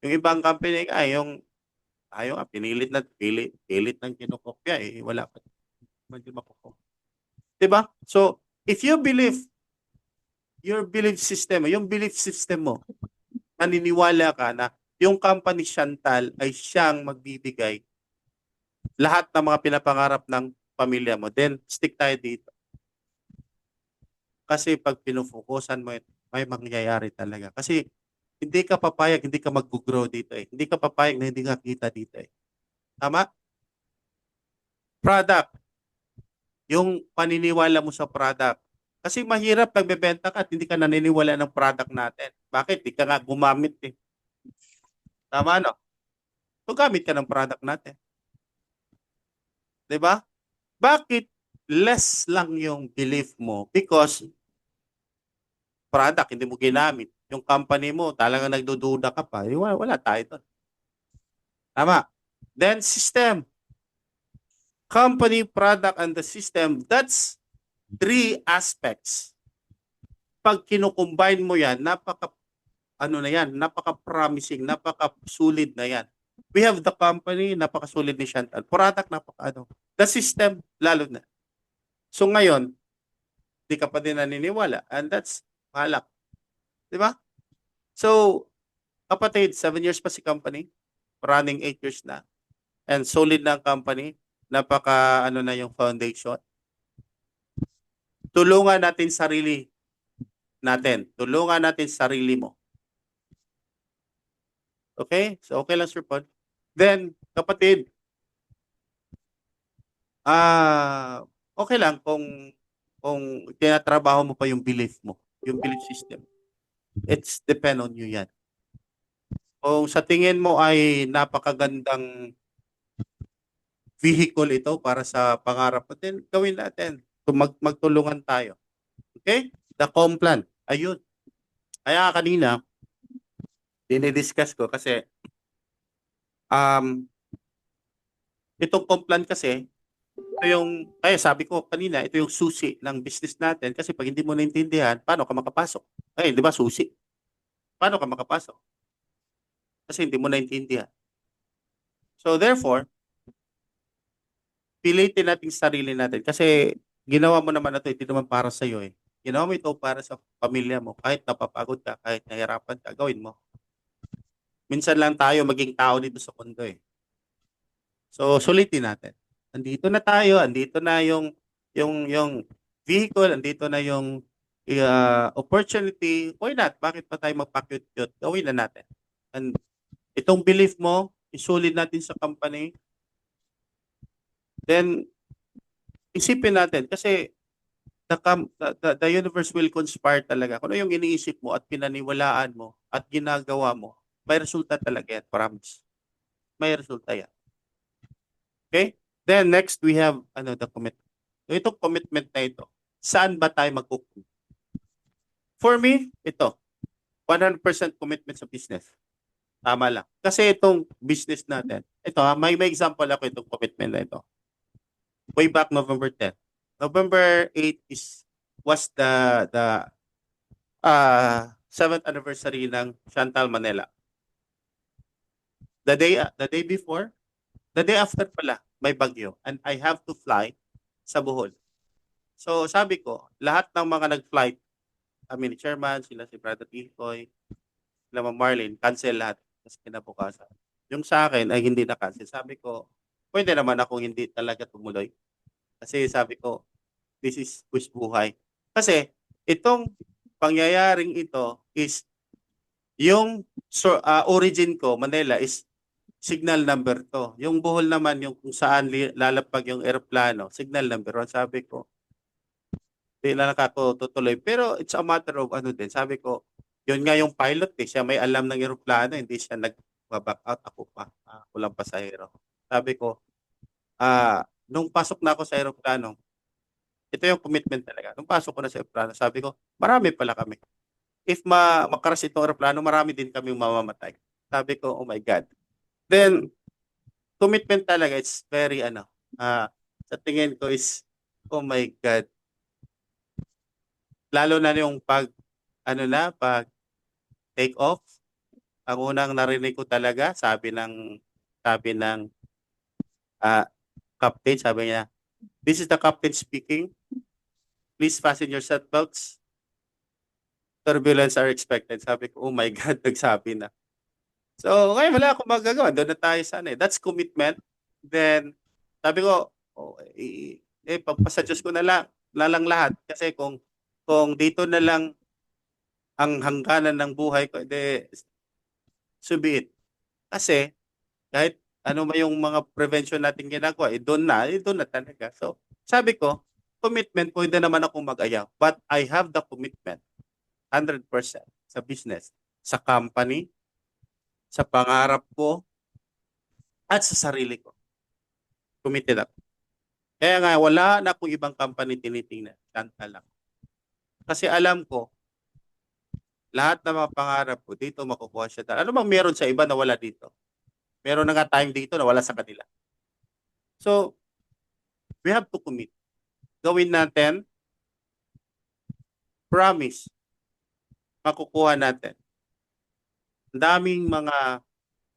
Yung ibang company yung pilit ng kinokopya eh wala pa. Hindi makokopya. 'Di ba? So, if you believe yung belief system mo, naniniwala ka na yung company Chantal ay siyang magbibigay lahat ng mga pinapangarap ng pamilya mo, then stick tayo dito. Kasi pag pinufokusan mo, may mangyayari talaga. Kasi hindi ka papayag, hindi ka mag-grow dito eh. Hindi ka papayag na hindi ka kita dito eh. Tama? Product. Yung paniniwala mo sa product. Kasi mahirap nagbebenta ka at hindi ka naniniwala ng product natin. Bakit? Hindi ka nga gumamit eh. Tama no? So gamit ka ng product natin. 'Di ba? Bakit less lang yung belief mo? Because product hindi mo ginamit. Yung company mo talagang nagdududa ka pa. Wala tayo doon. Tama? Then system. Company, product, and the system, that's three aspects. Pag kinukombine mo yan, napaka-promising, napaka-solid na yan. We have the company, napaka-solid ni Chantal. Product, The system, lalo na. So ngayon, di ka pa din naniniwala. And that's malak. Di ba? So, kapatid, 7 years pa si company. Running 8 years na. And solid na ang company. Napaka, na yung foundation. tulungan natin sarili natin. Tulungan natin sarili mo. Okay? So, okay lang, Sir Pod. Then, kapatid, okay lang kung tinatrabaho mo pa yung belief mo, yung belief system. It's depend on you yan. Kung sa tingin mo ay napakagandang vehicle ito para sa pangarap natin, gawin natin. Magtulungan tayo. Okay? The Complan. Ayun. Kaya kanina, dinidiscuss ko kasi itong Complan kasi, ito yung, kaya sabi ko kanina, ito yung susi ng business natin kasi pag hindi mo naintindihan, paano ka makapasok? Ay, di ba susi? Paano ka makapasok? Kasi hindi mo naintindihan. So therefore, pilitin natin sarili natin kasi ginawa mo naman na ito, hindi naman para sa iyo eh. Ginawa mo ito para sa pamilya mo. Kahit napapagod ka, kahit nahirapan ka, gawin mo. Minsan lang tayo maging tao dito sa mundo eh. So sulitin natin. Andito na tayo, andito na yung vehicle, andito na yung opportunity. Why not? Bakit pa tayo magpakyut-kyut? Gawin na natin. And itong belief mo, isulit natin sa company. Then isipin natin kasi the universe will conspire talaga. Kung ano yung iniisip mo at pinaniwalaan mo at ginagawa mo, may resulta talaga yan, promise. May resulta yan. Okay? Then next, we have the commitment. So itong commitment na ito, saan ba tayo magkukuha? For me, ito, 100% commitment sa business. Tama lang. Kasi itong business natin, ito may example ako itong commitment na ito. Way back November 10. November 8 was the 7th anniversary ng Chantal Manila. The day before, the day after pala, may bagyo and I have to fly sa Bohol. So sabi ko, lahat ng mga nag-flight, ni chairman, sila si Brother Tikoy, sila Ma'am Marlene, cancel lahat kasi kinabukasan. Yung sa akin ay hindi na-cancel. Sabi ko, pwede naman akong hindi talaga tumuloy. Kasi sabi ko, this is push buhay. Kasi itong pangyayaring ito is yung origin ko, Manila, is signal number to. Yung Bohol naman, yung kung saan lalapag yung eroplano, signal number 1. Sabi ko, hindi na nakatutuloy. Pero it's a matter of din. Sabi ko, yun nga yung pilot eh. Siya may alam ng eroplano, hindi siya nag-back out. Ako pa, ako lang pasahero. Sabi ko, nung pasok na ako sa eroplano, ito yung commitment talaga. Nung pasok ko na sa eroplano, sabi ko, marami pala kami. If makaras itong eroplano, marami din kami mamamatay. Sabi ko, oh my God. Then, commitment talaga, it's very, sa tingin ko is, oh my God. Lalo na yung pag take off, ang unang narinig ko talaga, sabi ng captain, sabi niya, this is the captain speaking. Please fasten your seatbelts. Turbulence are expected. Sabi ko, oh my God, nagsabi na. So, ngayon wala akong magagawa. Doon na tayo sana eh. That's commitment. Then, sabi ko, pagpasa Diyos ko na lang lahat. Kasi kung dito na lang ang hangganan ng buhay ko, so be it. Kasi, kahit ano ba yung mga prevention natin ginagawa, doon na talaga. So, sabi ko, commitment, pwede naman akong mag-ayaw. But I have the commitment, 100% sa business, sa company, sa pangarap ko, at sa sarili ko. Committed ako. Kaya nga, wala na akong ibang company tinitingnan. Chantal lang. Kasi alam ko, lahat ng mga pangarap ko, dito makukuha siya. Ano bang meron sa iba na wala dito? Meron na nga time dito na wala sa kanila. So, we have to commit. Gawin natin, promise, makukuha natin. Ang daming mga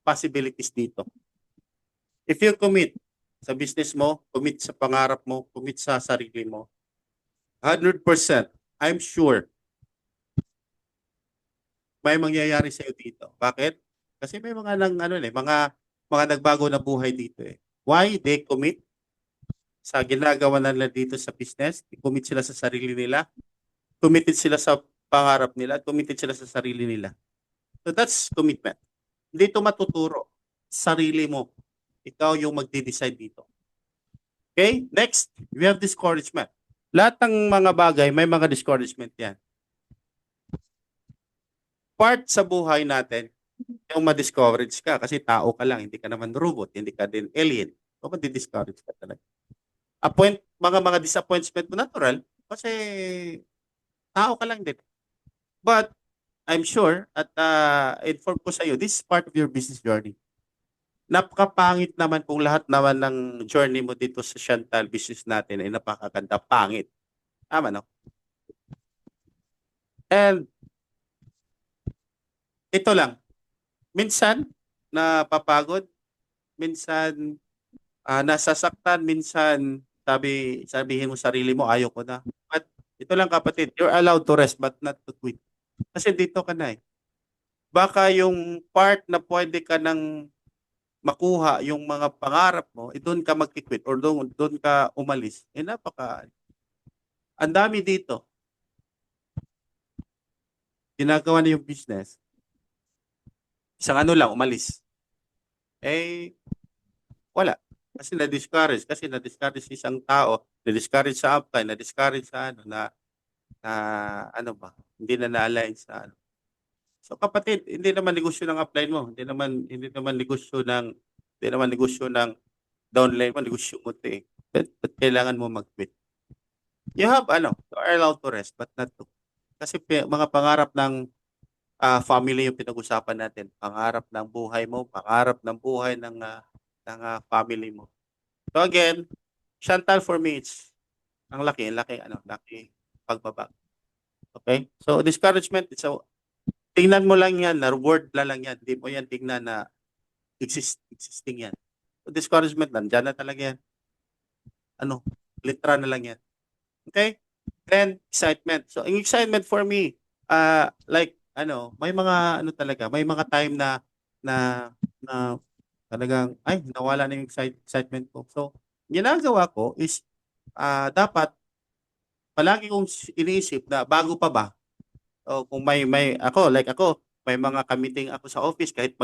possibilities dito. If you commit sa business mo, commit sa pangarap mo, commit sa sarili mo, 100%, I'm sure, may mangyayari sa iyo dito. Bakit? Kasi may mga mga nagbago na buhay dito eh. Why? They commit sa ginagawa nila dito sa business, commit sila sa sarili nila, committed sila sa pangarap nila, at committed sila sa sarili nila. So that's commitment. Hindi ito matuturo. Sarili mo. Ikaw yung magde-decide dito. Okay? Next, we have discouragement. Lahat ng mga bagay, may mga discouragement yan. Part sa buhay natin, yung ma-discourage ka kasi tao ka lang, hindi ka naman robot, hindi ka din alien. So, ma-discourage ka talaga. Mga disappointment mo natural kasi tao ka lang din. But I'm sure at inform ko sa iyo, this is part of your business journey. Napakapangit naman kung lahat naman ng journey mo dito sa Chantal business natin ay napakaganda, pangit. Tama, no? And ito lang, minsan napapagod, minsan nasasaktan, minsan sabihin mo sarili mo, ayaw ko na. But ito lang kapatid, you're allowed to rest but not to quit. Kasi dito ka na eh. Baka yung part na pwede ka nang makuha yung mga pangarap mo, doon ka magkikwit or doon ka umalis. Ang dami dito. Ginagawa na yung business. Isang ano lang, umalis. Wala. Kasi na-discourage isang tao, na-discourage sa upline, na-discourage sa na ano ba, hindi na na-align sa ano. So kapatid, hindi naman negosyo ng upline mo, hindi naman negosyo ng downline mo, negosyo mo 'to eh. But kailangan mo mag-quit. You have you are allowed to rest but not to. Kasi mga pangarap ng family yung pinag-usapan natin. Pangarap ng buhay mo, pangarap ng buhay ng family mo. So again, Chantal for me, it's laki pagbabago. Okay? So discouragement, tingnan mo lang yan, na word lang yan. Hindi mo yan tingnan na existing yan. So discouragement, nandyan na talaga yan. Literal na lang yan. Okay? Then, excitement. So, ang excitement for me, may mga time na talagang, nawala na yung excitement ko. So, ginagawa ko is, dapat, palagi kong iniisip na bago pa ba, o kung ako, may mga ka-meeting ako sa office, kahit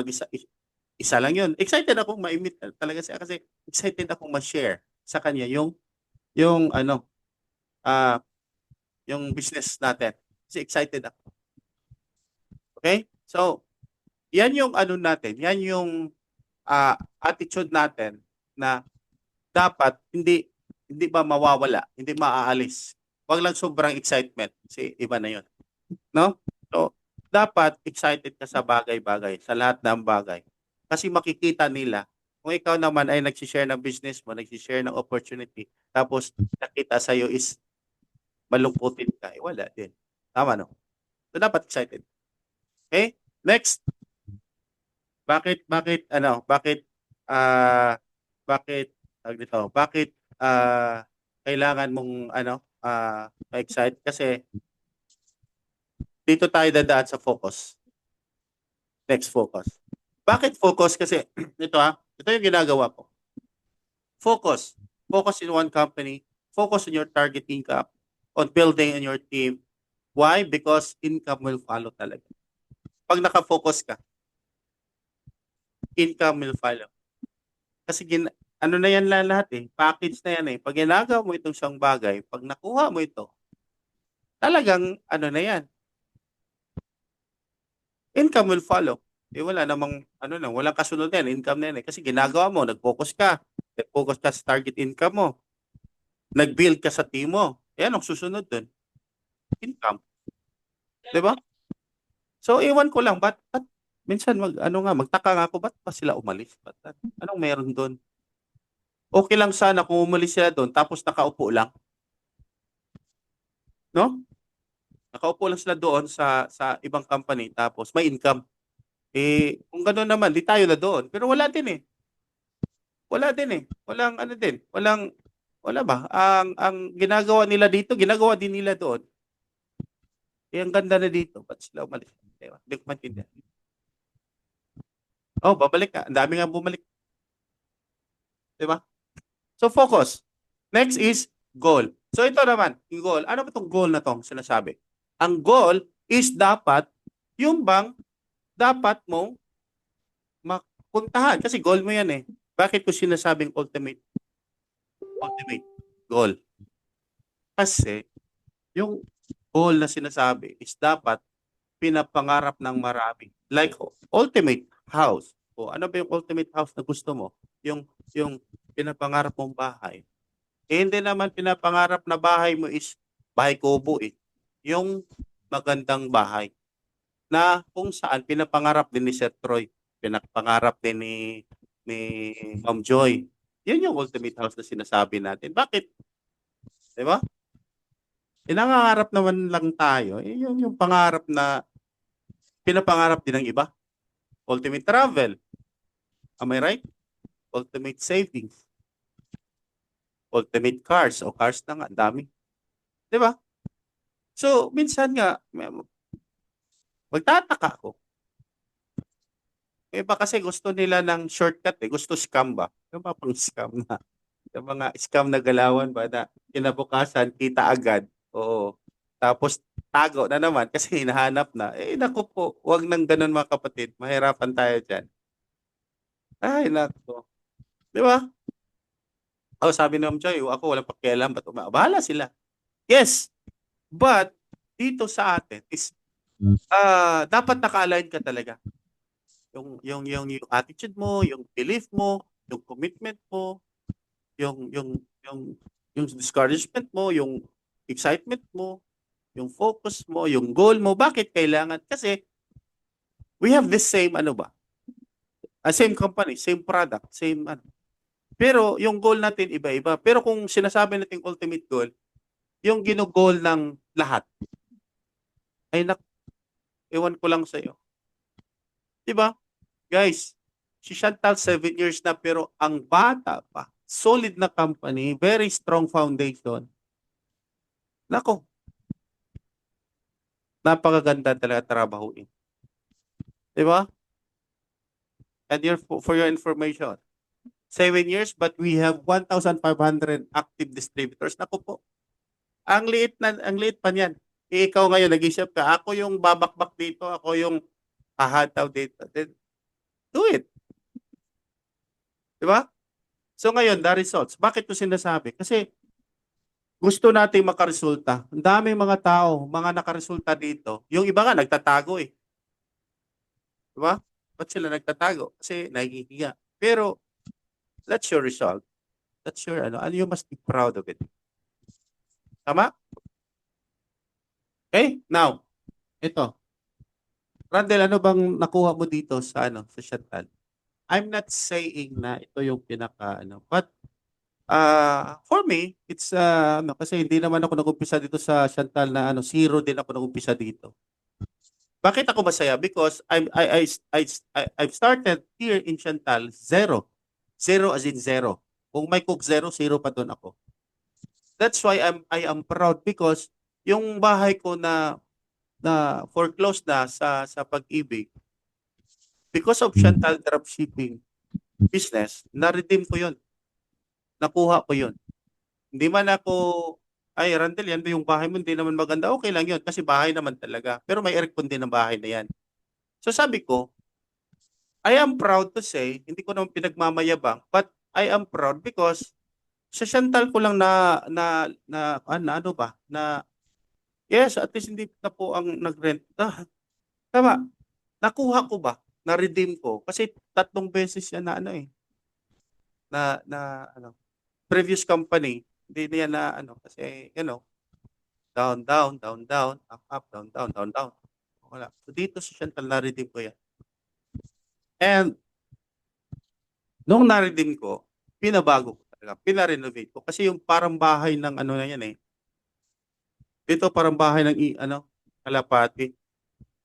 isa lang yun. Excited akong ma-meet talaga siya kasi excited akong ma-share sa kanya yung ano, ah, yung business natin. Kasi excited ako. Okay? So, yan yung natin, yan yung attitude natin na dapat hindi ba mawawala, hindi maaalis. Wag lang sobrang excitement kasi iba na yun. No? So, dapat excited ka sa bagay-bagay, sa lahat ng bagay. Kasi makikita nila kung ikaw naman ay nag-share ng business mo, nag-share ng opportunity, tapos nakita sa'yo is malungkutin ka, wala din. Tama, no? So, dapat excited. Okay? Next. Bakit, bakit kailangan mong, ma-excite? Kasi, dito tayo dadaan sa focus. Next, focus. Bakit focus? Kasi, ito yung ginagawa ko. Focus. Focus in one company. Focus on your target income, on building in your team. Why? Because income will follow talaga. Pag naka-focus ka, income will follow. Kasi ano na yan lahat eh, package na yan eh. Pag ginagawa mo itong isang bagay, pag nakuha mo ito, talagang na yan, income will follow. Wala namang, walang kasunod yan, income na yan eh. Kasi ginagawa mo, nag-focus ka sa target income mo, nag-build ka sa team mo, yan ang susunod dun, income. Diba? So, iwan ko lang, ba't minsan magtaka nga ako, ba't pa sila umalis? Anong meron doon? Okay lang sana kung umalis sila doon, tapos nakaupo lang. No? Nakaupo lang sila doon sa ibang company, tapos may income. Kung gano'n naman, di tayo na doon. Pero wala din eh. Wala din eh. Wala ba? Ang ginagawa nila dito, ginagawa din nila doon. Ang ganda na dito. Ba't sila umalis? Diba? Hindi ko maintindihan. Babalik ka. Ang dami nga bumalik. Diba? So, focus. Next is goal. So ito naman, yung goal. Ano ba itong goal na itong sinasabi? Ang goal is dapat, yung bang dapat mong mapuntahan. Kasi goal mo yan eh. Bakit ko sinasabing ultimate goal? Kasi yung goal na sinasabi is dapat pinapangarap ng marami. Like ultimate house. O ano ba yung ultimate house na gusto mo? Yung pinapangarap mong bahay. Eh, hindi naman pinapangarap na bahay mo is bahay kubo eh. Yung magandang bahay na kung saan pinapangarap din ni Sir Troy, pinapangarap din ni Ma'am Joy. Yun yung ultimate house na sinasabi natin. Bakit? Di ba? Pinangarap naman lang tayo. Eh, yung pangarap na pinapangarap din ng iba. Ultimate travel. Am I right? Ultimate savings. Ultimate cars. O cars na nga. Dami. Di ba? So, minsan nga, magtataka ako. Iba kasi gusto nila ng shortcut eh. Gusto scam ba? Yung mga pang scam na. Yung mga scam na galawan ba na kinabukasan, kita agad. Oo. Tapos tago na naman kasi hinahanap na. Eh naku po, wag nang ganun mga kapatid. Mahirapan tayo dyan. Ay naku. Di ba? Oh, sabi ni Ma'am Joy, ako walang pakialam. Bahala sila. Yes. But dito sa atin is dapat naka-align ka talaga. Yung attitude mo, yung belief mo, yung commitment mo, yung yung yung yung discouragement mo, yung excitement mo, yung focus mo, yung goal mo. Bakit kailangan? Kasi we have the same ano ba? Same company, same product, same ano. Pero yung goal natin iba-iba. Pero kung sinasabi natin ultimate goal, yung gino-goal ng lahat, ay ewan ko lang sa iyo. 'Di ba? Guys, si Chantal 7 years na pero ang bata pa. Solid na company, very strong foundation. Nako, napakaganda talaga trabahuin. 'Di ba? And for your information, 7 years but we have 1,500 active distributors. Naku po, ang liit pa niyan. Eh, ikaw ngayon nag-isip ka, ako yung babakbak dito, ako yung hahataw dito. Then, do it. 'Di ba? So ngayon, the results. Bakit ko sinasabi? Kasi gusto nating makaresulta. Ang daming mga tao, mga nakaresulta dito. Yung iba nga nagtatago eh. 'Di ba? Ba't sila nagtatago? Kasi nahihiya. Pero that's your result. That's your ano, and you must be proud of it. Tama? Okay? Now, ito. Randel, ano bang nakuha mo dito sa ano, sa Chantal? I'm not saying na ito yung pinaka ano, but for me, it's ano kasi hindi naman ako nag-umpisa dito sa Chantal na ano, zero din ako nag-umpisa dito. Bakit ako masaya? Because I've started here in Chantal zero. Zero as in zero. Kung may cook zero, zero pa doon ako. That's why I am proud because yung bahay ko na foreclosed na sa Pag-ibig because of Chantal dropshipping business, na-redeem ko 'yon. Nakuha ko 'yon. Hindi man ako, ay Randel, yan ba yung bahay mo? Hindi naman maganda. Okay lang 'yon kasi bahay naman talaga. Pero may aircon din ang bahay na yan. So sabi ko, I am proud to say, hindi ko naman pinagmamayabang, but I am proud because sa Chantal ko lang na ano ba, na yes, at least hindi na po ang nag-rent. Tama, nakuha ko ba? Na-redeem ko. Kasi 3 beses yan na ano eh, na ano, previous company, hindi niya na ano, kasi down, down, down, down, up, up, down, down, down, down. Wala. So dito sa Chantal, na-redeem ko yan. And nung na-redeem ko, pinabago ko talaga, pina-renovate ko. Kasi yung parang bahay ng ano na yan eh. Ito parang bahay ng ano, kalapati.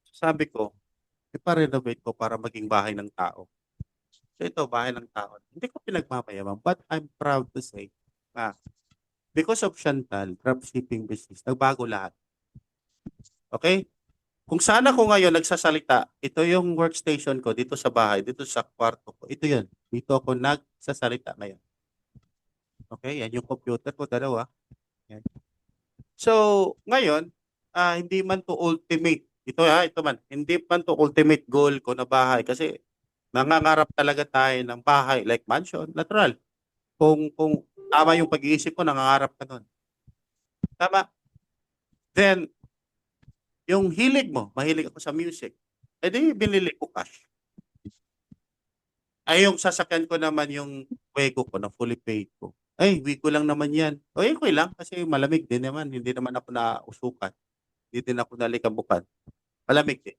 Sabi ko, ipa-renovate ko para maging bahay ng tao. So ito, bahay ng tao. Hindi ko pinagmamayabang, but I'm proud to say na because of Chantal, dropshipping business, nagbago lahat. Okay? Kung sana ko ngayon nagsasalita, ito yung workstation ko dito sa bahay, dito sa kwarto ko. Ito yun. Dito ako nagsasalita ngayon. Okay, yan yung computer ko, dalawa. Yan. So, ngayon, hindi man to ultimate. Ito man, hindi man to ultimate goal ko na bahay kasi nangangarap talaga tayo ng bahay like mansion, natural. Kung tama yung pag-iisip ko, nangangarap ka nun. Tama. Then, yung hilig mo, mahilig ako sa music. Eh di, binili ko cash. Ay, yung sasakyan ko naman yung Wego ko na fully paid ko. Ay, Wigo lang naman yan. O, okay lang kasi malamig din naman. Hindi naman ako nausukan. Hindi din ako nalikabukan. Malamig din.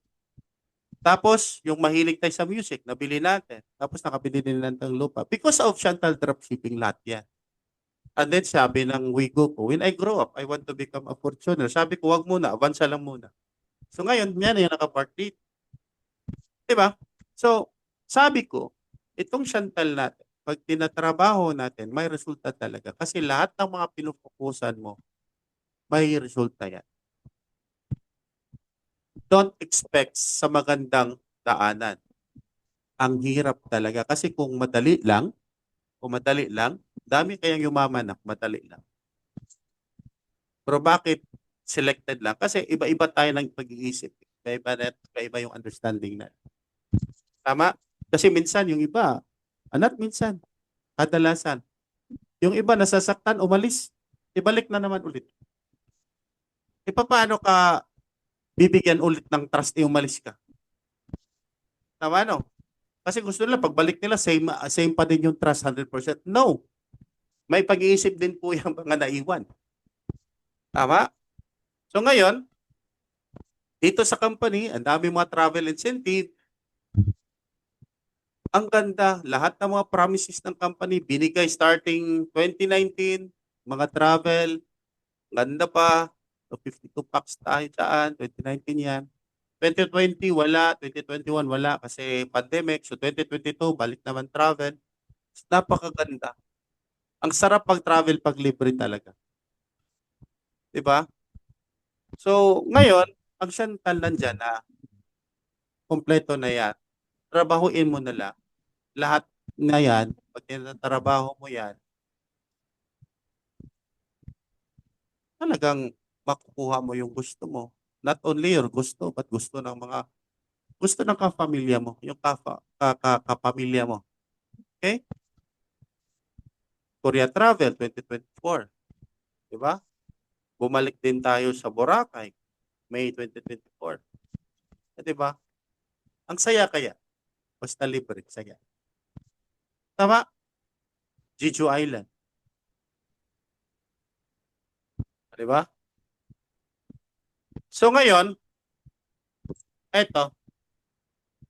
Tapos, yung mahilig tayo sa music, nabili natin. Tapos, nakabili din natin ng lupa. Because of Chantal Dropshipping lahat yan. And then, sabi ng Wigo ko, when I grow up, I want to become a fortuner. Sabi ko, wag muna, avansa lang muna. So, ngayon, yan na yung nakapark dito. Diba? So, sabi ko, itong Chantal natin, pag tinatrabaho natin, may resulta talaga. Kasi lahat ng mga pinufokusan mo, may resulta yan. Don't expect sa magandang daanan. Ang hirap talaga. Kasi kung madali lang, dami kayang yumaman na madali lang. Pero bakit selected lang? Kasi iba-iba tayo ng pag-iisip. Iba-iba yung understanding na. Tama? Kasi minsan yung iba, not minsan, kadalasan, yung iba nasasaktan, umalis, ibalik na naman ulit. E paano ka bibigyan ulit ng trust e umalis ka? Tama no? Kasi gusto nila, pagbalik nila, same pa din yung trust 100%. No. May pag-iisip din po yung mga naiwan. Tama? So ngayon, dito sa company, ang dami mga travel incentive. Ang ganda, lahat ng mga promises ng company binigay starting 2019, mga travel, ganda pa. So 52 packs tayo dyan, 2019 yan. 2020 wala, 2021 wala kasi pandemic. So 2022 balik naman travel. Napakaganda. Ang sarap pag-travel pag libre talaga. 'Di ba? So ngayon, ang Chantal nandyan na kompleto na yan. Trabahuin mo na lang. Lahat na yan, pag tinatrabaho mo yan, talagang makukuha mo yung gusto mo. Not only your gusto, but gusto ng kapamilya mo, yung kapamilya mo. Okay? Korea Travel 2024, di ba? Bumalik din tayo sa Boracay, May 2024. Di ba? Ang saya kaya. Basta libre, saya. Tama? Jeju Island. Di ba? So ngayon, eto,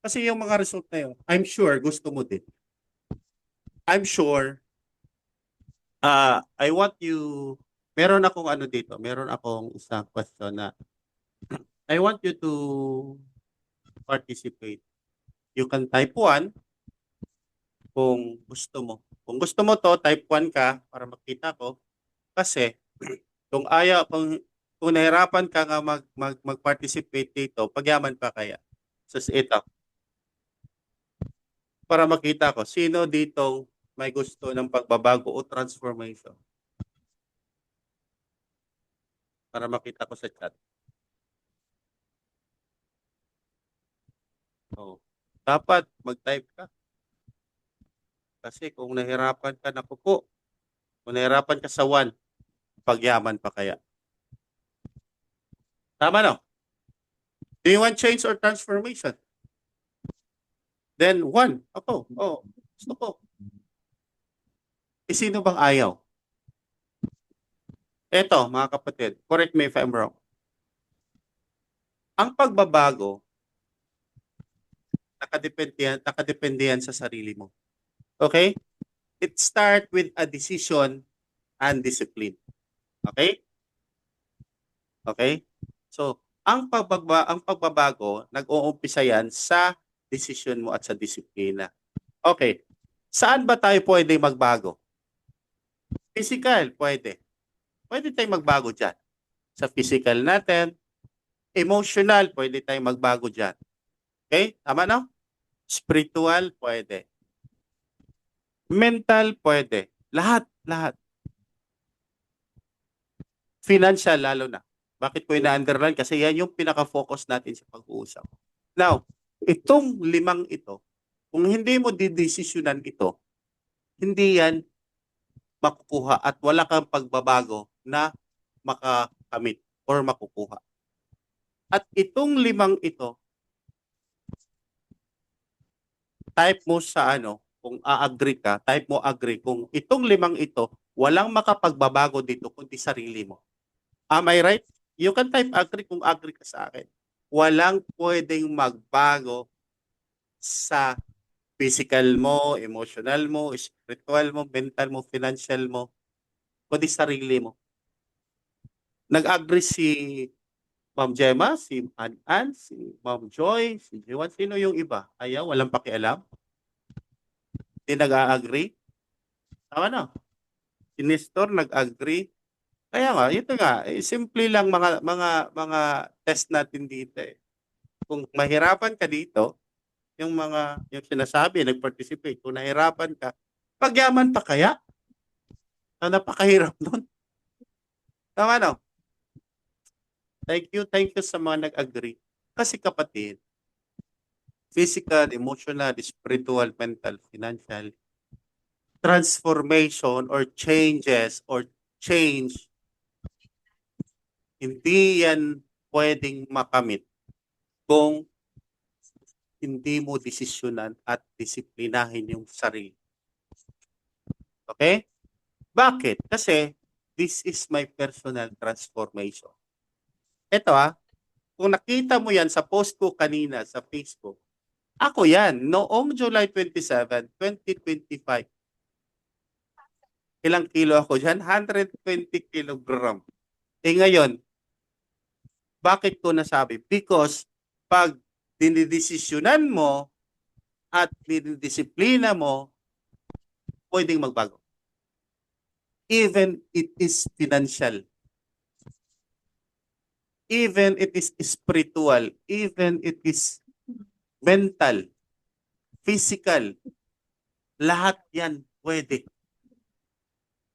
kasi yung mga result na yun, I'm sure gusto mo din. I'm sure, I want you, meron akong ano dito, meron akong isang question na I want you to participate. You can type 1 kung gusto mo. Kung gusto mo to, type 1 ka para makita ko. Kasi kung kung nahirapan ka nga mag-participate dito, pagyaman pa kaya. So ito, para makita ko sino dito may gusto ng pagbabago o transformation. Para makita ko sa chat. Oh. Dapat mag-type ka. Kasi kung nahirapan ka na kuko, kung nahirapan ka sa 1, pagyaman pa kaya. Tama no? Do you want change or transformation? Then 1. Ako, gusto ko. Sino bang ayaw? Eto, mga kapatid, correct me if I'm wrong. Ang pagbabago, nakadepende yan sa sarili mo. Okay? It start with a decision and discipline. Okay? Okay? So, ang pagbabago, nag-uumpisa yan sa decision mo at sa disiplina. Okay. Saan ba tayo pwede magbago? Physical, pwede. Pwede tayong magbago dyan. Sa physical natin, emotional, pwede tayong magbago dyan. Okay? Tama no? Spiritual, pwede. Mental, pwede. Lahat, lahat. Financial lalo na. Bakit ko ina-underline? Kasi yan yung pinaka-focus natin sa pag-uusap. Now, itong limang ito, kung hindi mo didesisyonan ito, hindi yan makukuha at wala kang pagbabago na makakamit or makukuha. At itong limang ito, type mo sa ano, kung a-agree ka, type mo agree. Kung itong limang ito, walang makapagbabago dito kundi sarili mo. Am I right? You can type agree kung agree ka sa akin. Walang pwedeng magbago sa physical mo, emotional mo, spiritual mo, mental mo, financial mo, kundi sarili mo. Nag-agree si Ma'am Gemma, si Ann, si Ma'am Joy, si Jiwan. Sino yung iba? Ayaw, walang pakialam. Hindi nag-agree. Tama na. Si Nestor nag-agree. Kaya nga, ito nga, simple lang mga test natin dito eh. Kung mahirapan ka dito, yung sinasabi, nag-participate, kung nahirapan ka, pagyaman pa kaya? Napakahirap nun. Tama no? Thank you sa mga nag-agree. Kasi kapatid, physical, emotional, spiritual, mental, financial, transformation or changes or change, hindi yan pwedeng makamit kung hindi mo desisyonan at disiplinahin yung sarili. Okay? Bakit? Kasi this is my personal transformation. Ito kung nakita mo yan sa post ko kanina sa Facebook, ako yan, noong July 27, 2025. Ilang kilo ako dyan? 120 kilogram. Ngayon, bakit ko nasabi? Because pag dinidesisyonan mo at dinidisiplina mo, pwedeng magbago. Even it is financial. Even it is spiritual. Even it is mental. Physical. Lahat yan pwede.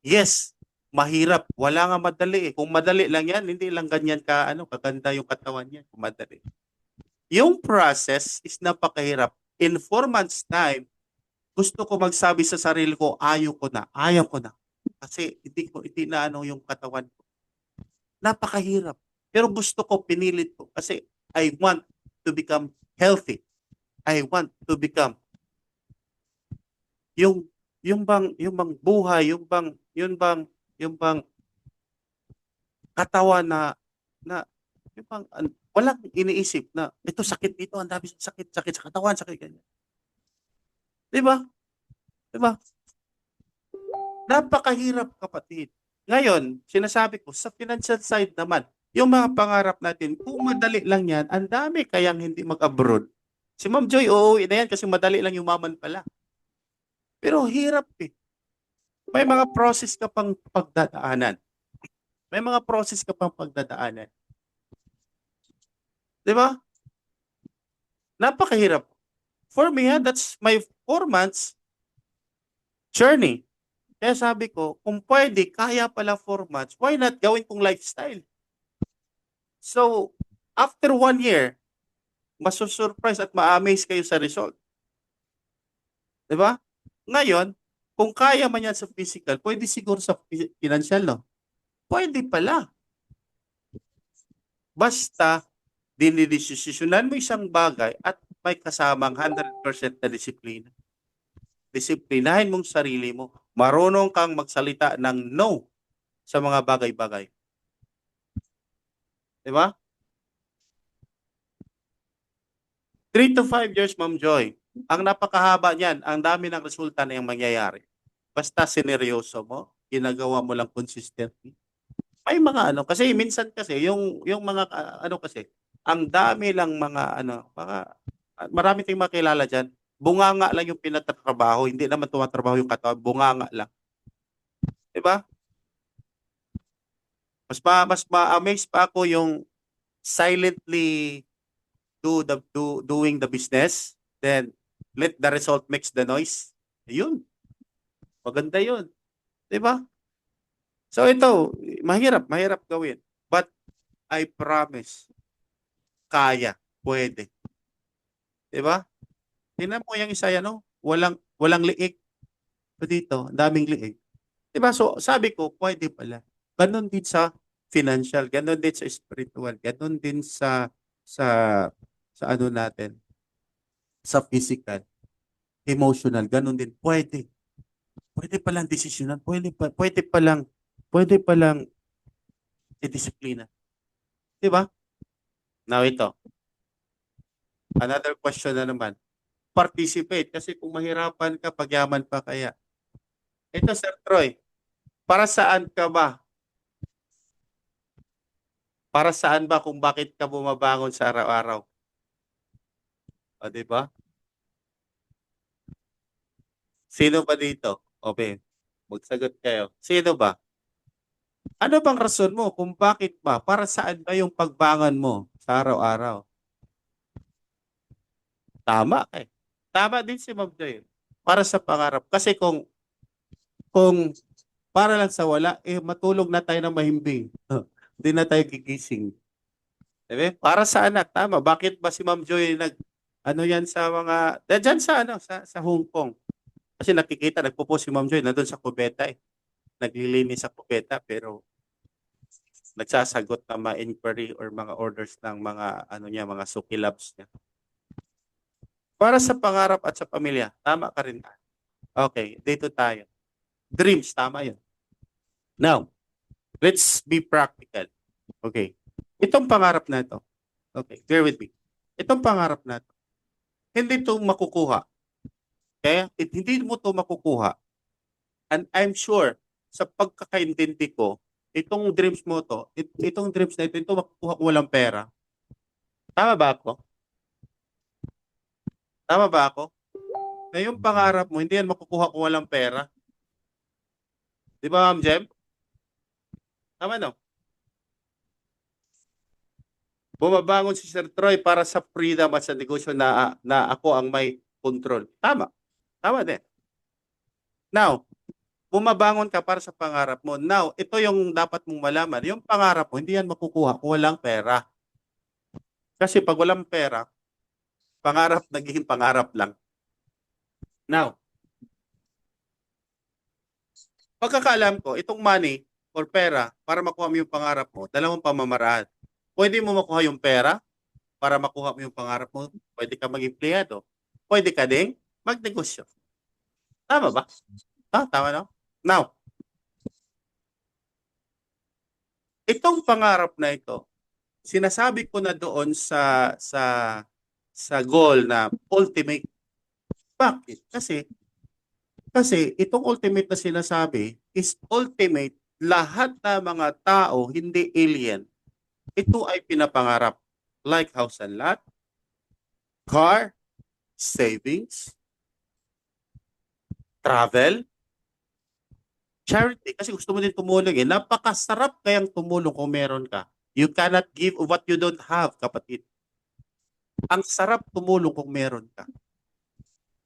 Yes, mahirap. Wala nga madali eh. Kung madali lang yan, hindi lang ganyan kaganda yung katawan niya. Kung madali. Yung process is napakahirap. In 4 months time, gusto ko magsabi sa sarili ko, ayaw ko na. Kasi hindi na yung katawan ko. Napakahirap. Pero gusto ko, pinilit ko. Kasi I want to become healthy. I want to become yung bang buhay, yung bang katawan na yung bang walang iniisip na ito sakit dito, ang dami sakit sa katawan, sakit ganyan. 'Di ba? 'Di ba? Napakahirap kapatid. Ngayon, sinasabi ko sa financial side naman, yung mga pangarap natin, kung madali lang yan, ang dami kayang hindi mag-abroad. Si Ma'am Joy, uuwi na yan kasi madali lang yumaman pala. Pero hirap eh. May mga process ka pang pagdadaanan. May mga process ka pang pagdadaanan. Di ba? Napakahirap. For me, that's my 4 months journey. Kaya sabi ko, kung pwede, kaya pala 4 months, why not gawin kong lifestyle? So, after 1 year, masusurprise at ma-amaze kayo sa result. Di ba? Ngayon, kung kaya man yan sa physical, pwede siguro sa financial, no? Pwede pala. Basta, dinidesisyonan mo isang bagay at may kasamang 100% na disiplina. Disiplinahin mong sarili mo. Marunong kang magsalita ng no sa mga bagay-bagay. Di ba? 3 to 5 years, Ma'am Joy. Ang napakahaba niyan, ang dami ng resulta na yung mangyayari. Basta sineryoso mo, ginagawa mo lang consistently. May mga kasi minsan kasi yung mga kasi, ang dami lang marami tayong makilala diyan. Bunganga lang yung pinatatrabaho, hindi naman tumatrabaho yung katawan, bunganga lang. 'Di ba? Mas ma-amaze pa ako yung silently doing the business, then let the result makes the noise. Yun. Maganda yun. 'Di ba? So ito, mahirap gawin. But I promise, kaya, pwede. 'Di ba? Tingnan mo yung isa yan, no? Walang liig pa dito, ang daming liig. 'Di ba? So sabi ko, pwede pala. Ganon din sa financial, ganon din sa spiritual, ganon din sa sa ano natin, sa physical, emotional, ganon din. Pwede. Pwede palang desisyonan, pwede palang i-disiplina. 'Di ba? Now ito, another question na naman. Participate kasi kung mahirapan ka, pagyaman pa kaya. Ito, Sir Troy, para saan ka ba? Para saan ba kung bakit ka bumabangon sa araw-araw? O, di ba? Sino ba dito? Okay, magsagot kayo. Sino ba? Ano bang rason mo kung bakit ba? Para saan ba yung pagbangon mo sa araw-araw? Tama eh. Tama din si Ma'am Joy. Para sa pangarap. Kasi kung para lang sa wala, eh matulog na tayo ng mahimbing. Hindi na tayo gigising. Diba? Para sa anak, tama. Bakit ba si Ma'am Joy ano yan sa mga, dyan sa sa Hong Kong. Kasi nakikita, nagpo-post si Ma'am Joy, nandun sa kubeta eh. Naglilinis sa kubeta, pero nagsasagot ng mga inquiry or mga orders ng mga, mga suki labs niya. Para sa pangarap at sa pamilya, tama ka rin. Okay, dito tayo. Dreams, tama yun. Now, let's be practical. Okay. Itong pangarap na ito. Okay, bear with me. Itong pangarap na ito, hindi ito makukuha. Okay? Hindi mo ito makukuha. And I'm sure, sa pagkakaintindi ko, itong dreams mo to, itong dreams na ito makukuha kung walang pera. Tama ba ako? Tama ba ako? Na yung pangarap mo, hindi yan makukuha kung walang pera. Di ba, Ma'am Jem? Tama no? Bumabangon si Sir Troy para sa freedom at sa negosyo na ako ang may control. Tama. Tama din. Now, bumabangon ka para sa pangarap mo. Now, ito yung dapat mong malaman. Yung pangarap mo, hindi yan makukuha kung walang pera. Kasi pag walang pera, pangarap nagiging pangarap lang. Now, pagkakaalam ko, itong money or pera para makuha mo yung pangarap mo, dalawang pamamaraan. Pwede mo makuha yung pera para makuha mo yung pangarap mo. Pwede ka maging empleyado. Pwede ka ding magnegosyo. Tama ba? Tama no? Now, itong pangarap na ito, sinasabi ko na doon sa goal na ultimate. Bakit? Kasi itong ultimate na sinasabi is ultimate, lahat ng mga tao, hindi alien. Ito ay pinapangarap. Like house and lot, car, savings, travel, charity. Kasi gusto mo din tumulong eh. Napakasarap kayang tumulong kung meron ka. You cannot give what you don't have, kapatid. Ang sarap tumulong kung meron ka.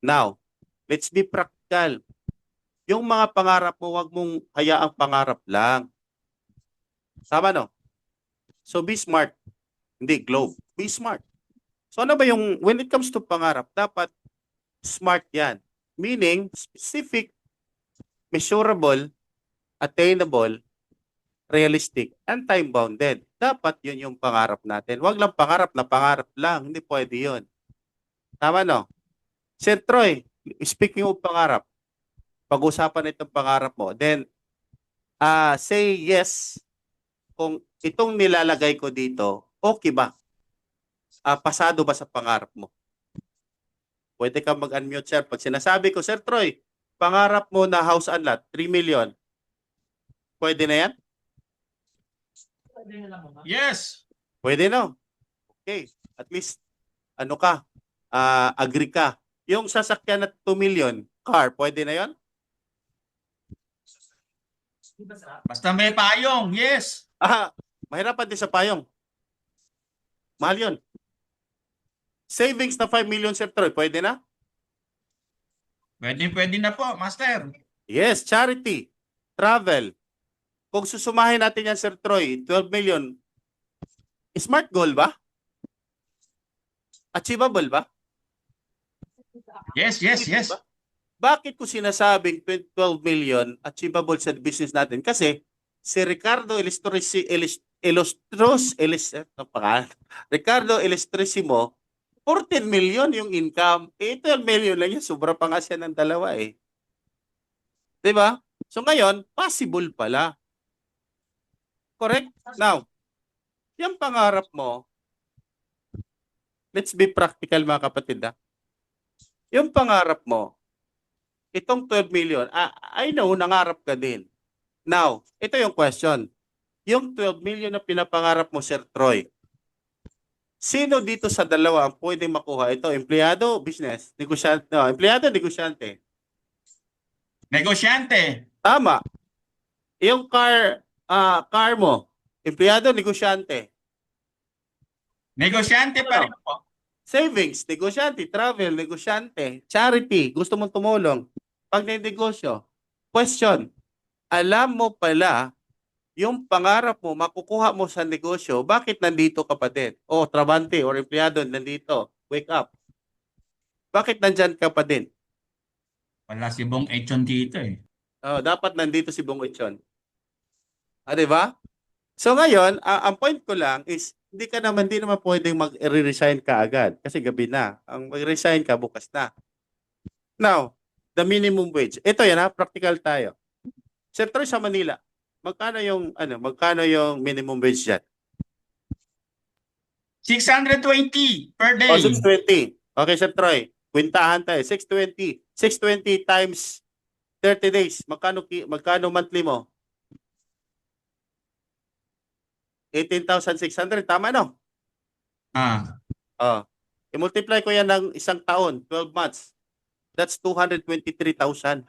Now, let's be practical. Yung mga pangarap mo, wag mong hayaang pangarap lang. Tama no? So be smart. Hindi globe. Be smart. So ano ba yung, when it comes to pangarap, dapat smart yan. Meaning, specific, measurable, attainable, realistic, and time-bounded. Dapat yun yung pangarap natin. Wag lang pangarap na pangarap lang. Hindi pwede yun. Tama no? Sir Troy, speaking of pangarap, pag-usapan itong pangarap mo, then say yes kung itong nilalagay ko dito, okay ba? Pasado ba sa pangarap mo? Pwede ka mag-unmute, sir. Pag sinasabi ko, Sir Troy, pangarap mo na house and lot, 3 million. Pwede na yan? Yes. Pwede no? Okay. At least, agree ka. Yung sasakyan na 2 million, car, pwede na yan? Basta may payong. Yes. Mahirapan din sa payong. Mahal yun. Savings na 5 million, Sir Troy, pwede na? Pwede na po, Master. Yes, charity, travel, Kung susumahin natin yan, Sir Troy, 12 million, smart goal ba? Achievable ba? Yes, yes, Achievable yes. ba? Bakit ko sinasabing 12 million achievable sa business natin? Kasi si Ricardo ano pa Ricardo Ilustrisimo, 14 million yung income. 12 million lang yun. Sobra pa nga siya ng dalawa eh. 'Di ba? So ngayon, possible pala. Correct? Now, yung pangarap mo, let's be practical mga kapatid ha. Yung pangarap mo, itong 12 million, I know, nangarap ka din. Now, ito yung question. Yung 12 million na pinapangarap mo, Sir Troy, sino dito sa dalawa ang pwedeng makuha ito? Empleyado, business, negosyante, no, empleyado, negosyante. Negosyante. Tama. Yung car mo, empleyado, negosyante. Negosyante pa rin Ano? po. Savings, negosyante, travel, negosyante, charity, gusto mong tumulong, pagnenegosyo. Question, alam mo pala yung pangarap mo, makukuha mo sa negosyo, bakit nandito ka pa din? O, trabante or empleyado, nandito. Wake up. Bakit nandyan ka pa din? Wala si Bong Echon dito eh. Oh, dapat nandito si Bong Echon. Di ba? So ngayon, ang point ko lang is, hindi naman pwedeng mag-resign ka agad kasi gabi na. Ang mag-resign ka bukas na. Now, the minimum wage. Ito yan ha, practical tayo. Sir Troy, sa Manila, magkano yung minimum wage diyan? 620 per O, day. 620. Okay, Sir Troy. Kwintahan tayo. 620. 620 times 30 days. Magkano monthly mo? 18,600. Tama, no? Ah, Oh. I-multiply ko yan ng isang taon, 12 months. That's 223,200.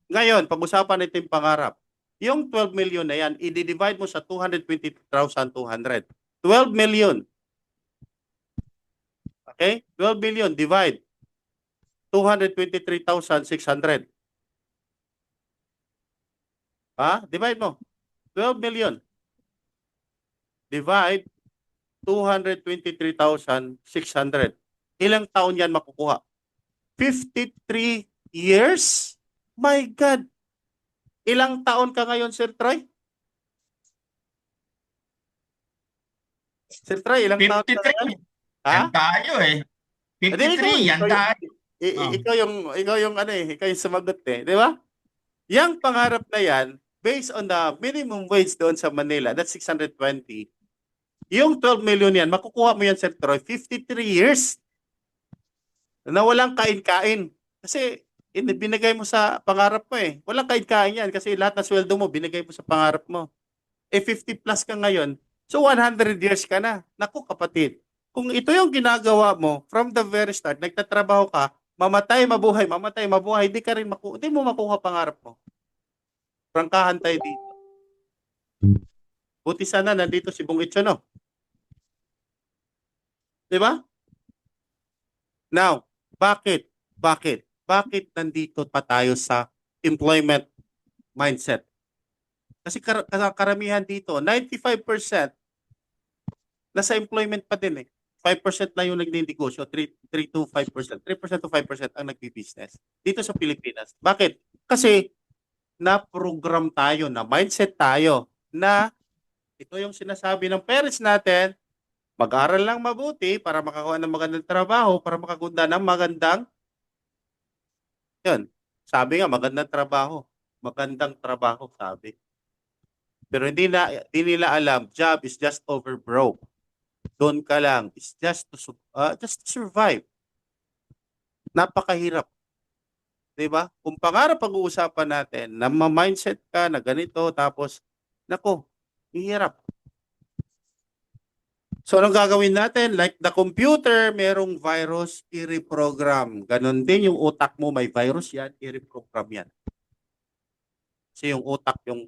Ngayon, pag-usapan natin yung pangarap. Yung 12 million na yan, i-divide mo sa 223,200. 12 million. Okay? 12 million divide 223,600. Ha? Divide mo. 12 million divide 223,600. Ilang taon yan makukuha? 53 years? My God! Ilang taon ka ngayon, Sir Troy? Sir Troy, ilang taon ka ngayon? 53. Ha? Yan tayo eh. Hindi, 53, yan tayo. Oh. ikaw yung sumagot eh. Di ba? Yang pangarap na yan, based on the minimum wage doon sa Manila, that's 620. Yung 12 million yan, makukuha mo yan, Sir Troy, 53 years na walang kain-kain. Kasi binigay mo sa pangarap mo eh. Walang kain-kain yan kasi lahat ng sweldo mo, binigay mo sa pangarap mo. 50 plus ka ngayon, so 100 years ka na. Naku kapatid, kung ito yung ginagawa mo from the very start, nagtatrabaho ka, mamatay, mabuhay, di mo makuha pangarap mo. Prangkahan tayo dito. Buti sana nandito si Bong Itcho, no? Di ba? Now, bakit? Bakit nandito pa tayo sa employment mindset? Kasi karamihan dito, 95% nasa employment pa din eh. 5% lang yung nagninegosyo, 3 to 5%. 3% to 5% ang nagbi-business dito sa Pilipinas. Bakit? Kasi na-program tayo, na mindset tayo na ito yung sinasabi ng parents natin, mag-aral lang mabuti para makakuha ng magandang trabaho, para makagunda ng magandang, yun, sabi nga, magandang trabaho, sabi. Pero hindi nila alam, job is just over broke. Doon ka lang, it's just to survive. Napakahirap. 'Di ba? Kung pangarap pag-uusapan natin, na ma-mindset ka na ganito, tapos, nako, hirap. So, anong gagawin natin? Like the computer, merong virus, i-reprogram. Ganon din yung utak mo, may virus yan, i-reprogram yan. Kasi yung utak, yung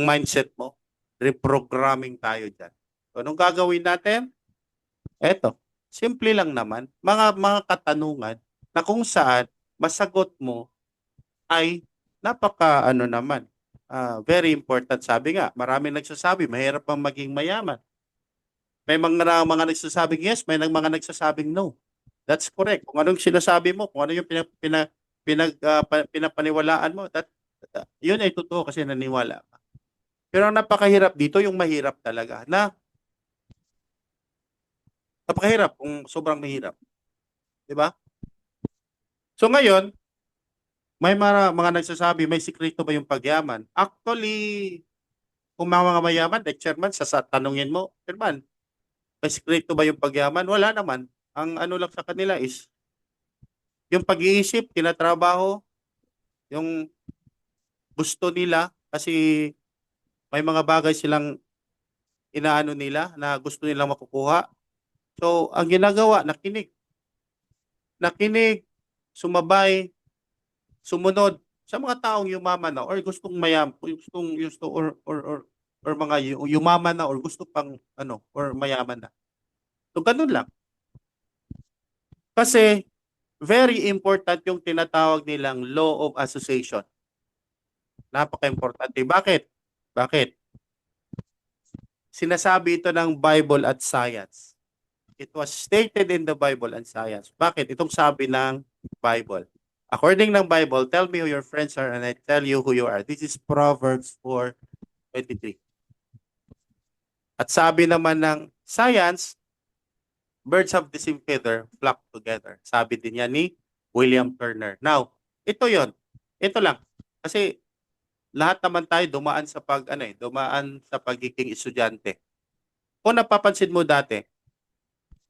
mindset mo, reprogramming tayo dyan. So, anong gagawin natin? Eto, simple lang naman. Mga katanungan na kung saan masagot mo ay napaka ano naman. very important. Sabi nga, maraming nagsasabi, mahirap bang maging mayaman. May mga nagsasabing yes, may mga nagsasabing no. That's correct. Kung anong sinasabi mo, kung ano yung pinapaniwalaan mo, yun ay totoo kasi naniwala ka. Pero ang napakahirap dito, yung mahirap talaga, na napakahirap kung sobrang mahirap. Di ba? So ngayon, may mga nagsasabi, may sikreto ba yung pagyaman? Actually, kung mga mayaman, like chairman, tanungin mo, chairman, may sikreto ba yung pagyaman? Wala naman. Ang ano lang sa kanila is, yung pag-iisip, tinatrabaho, yung gusto nila, kasi may mga bagay silang inaano nila na gusto nilang makukuha. So, ang ginagawa, nakinig. Nakinig, sumabay, sumunod sa mga taong yumaman na or gustong gusto or mga yumaman na or gusto pang ano or mayaman na. So ganun lang. Kasi very important yung tinatawag nilang law of association. Napaka-importante. Bakit? Bakit? Sinasabi ito ng Bible at science. It was stated in the Bible and science. Bakit? Itong sabi ng Bible. According ng Bible, tell me who your friends are and I tell you who you are. This is Proverbs 4:23. At sabi naman ng science, birds of the same feather flock together. Sabi din yan ni William Turner. Now, ito yon. Ito lang. Kasi lahat naman tayo dumaan sa pagiging estudyante. Kung napapansin mo dati,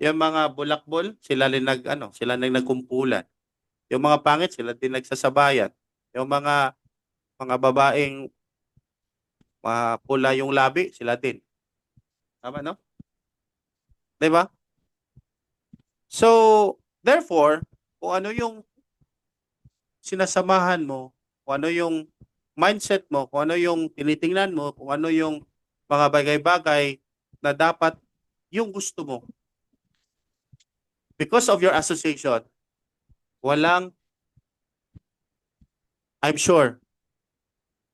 yung mga bulakbol, sila rin nagkumpulan. Yung mga pangit, sila din nagsasabayan. Yung mga babaeng pula yung labi, sila din. Tama, no? 'Di ba? So, therefore, kung ano yung sinasamahan mo, kung ano yung mindset mo, kung ano yung tinitingnan mo, kung ano yung mga bagay-bagay na dapat yung gusto mo. Because of your association, I'm sure,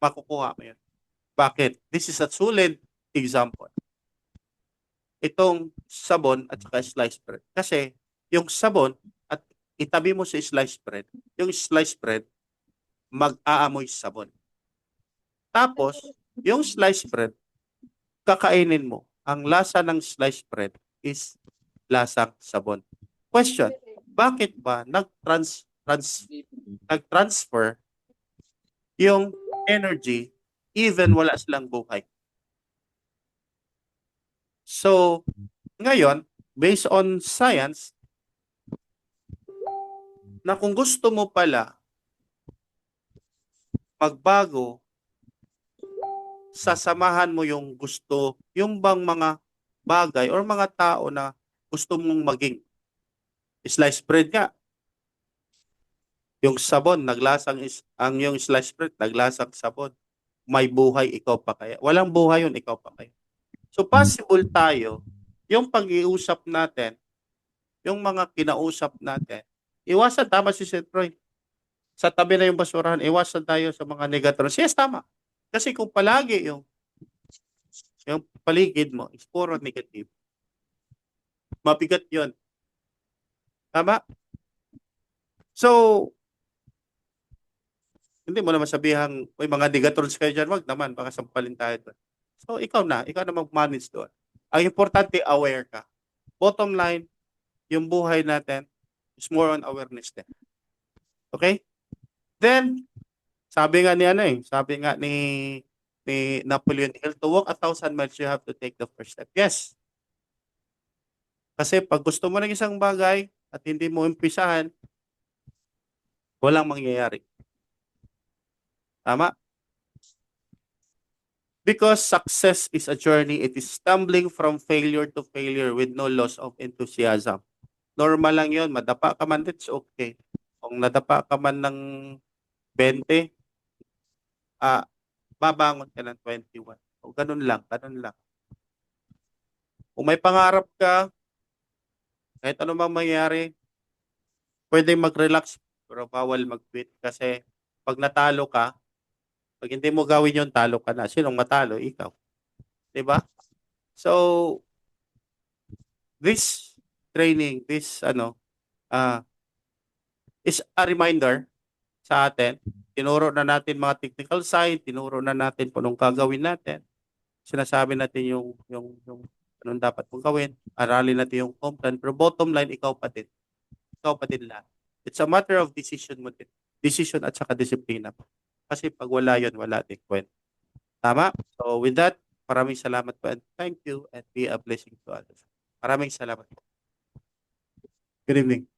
makukuha mo yun. Bakit? This is a solid example. Itong sabon at saka sliced bread. Kasi yung sabon at itabi mo sa sliced bread, yung sliced bread, mag-aamoy sabon. Tapos, yung sliced bread, kakainin mo. Ang lasa ng sliced bread is lasang sabon. Question, bakit ba nag-transfer yung energy even wala silang buhay? So, ngayon, based on science, na kung gusto mo pala magbago, sasamahan mo yung gusto, yung bang mga bagay or mga tao na gusto mong maging. Sliced bread nga. Yung sabon, yung sliced bread, naglasang sabon. May buhay, ikaw pa kaya? Walang buhay yun, ikaw pa kaya? So possible tayo, yung pag-iusap natin, yung mga kinausap natin, iwasan, tama si Seth Roy. Sa tabi na yung basurahan, iwasan tayo sa mga negatrons. Yes, tama. Kasi kung palagi yung paligid mo is puro negative, mabigat yun. Tama? So, hindi mo naman sabihang, may mga negatrons kayo dyan, wag naman, baka sampalin tayo doon. So, ikaw na mag-manage doon. Ang importante, aware ka. Bottom line, yung buhay natin is more on awareness din. Okay? Then, sabi nga ni Napoleon Hill, to walk 1,000 miles, you have to take the first step. Yes. Kasi pag gusto mo ng isang bagay at hindi mo umpisahan, walang mangyayari. Tama? Because success is a journey, it is stumbling from failure to failure with no loss of enthusiasm. Normal lang yun, madapa ka man, it's okay. Kung nadapa ka man ng 20, babangon ka ng 21. O ganun lang, ganun lang. Kung may pangarap ka, kahit ano mang mangyari, pwedeng mag-relax, pero bawal mag-quit kasi pag natalo ka, Pag hindi mo gawin yun, talo ka na. Sinong matalo? Ikaw. 'Di ba? So, this training, this is a reminder sa atin. Tinuro na natin mga technical side, tinuro na natin kung anong gagawin natin. Sinasabi natin yung anong dapat mong gawin. Aralin natin yung home plan. Pero bottom line, ikaw pa din. Ikaw pa din lahat. It's a matter of decision mo din. Decision at saka disiplina. Kasi pag wala yun, wala din kwento. Tama? So with that, maraming salamat po and thank you and be a blessing to others. Maraming salamat po. Good evening.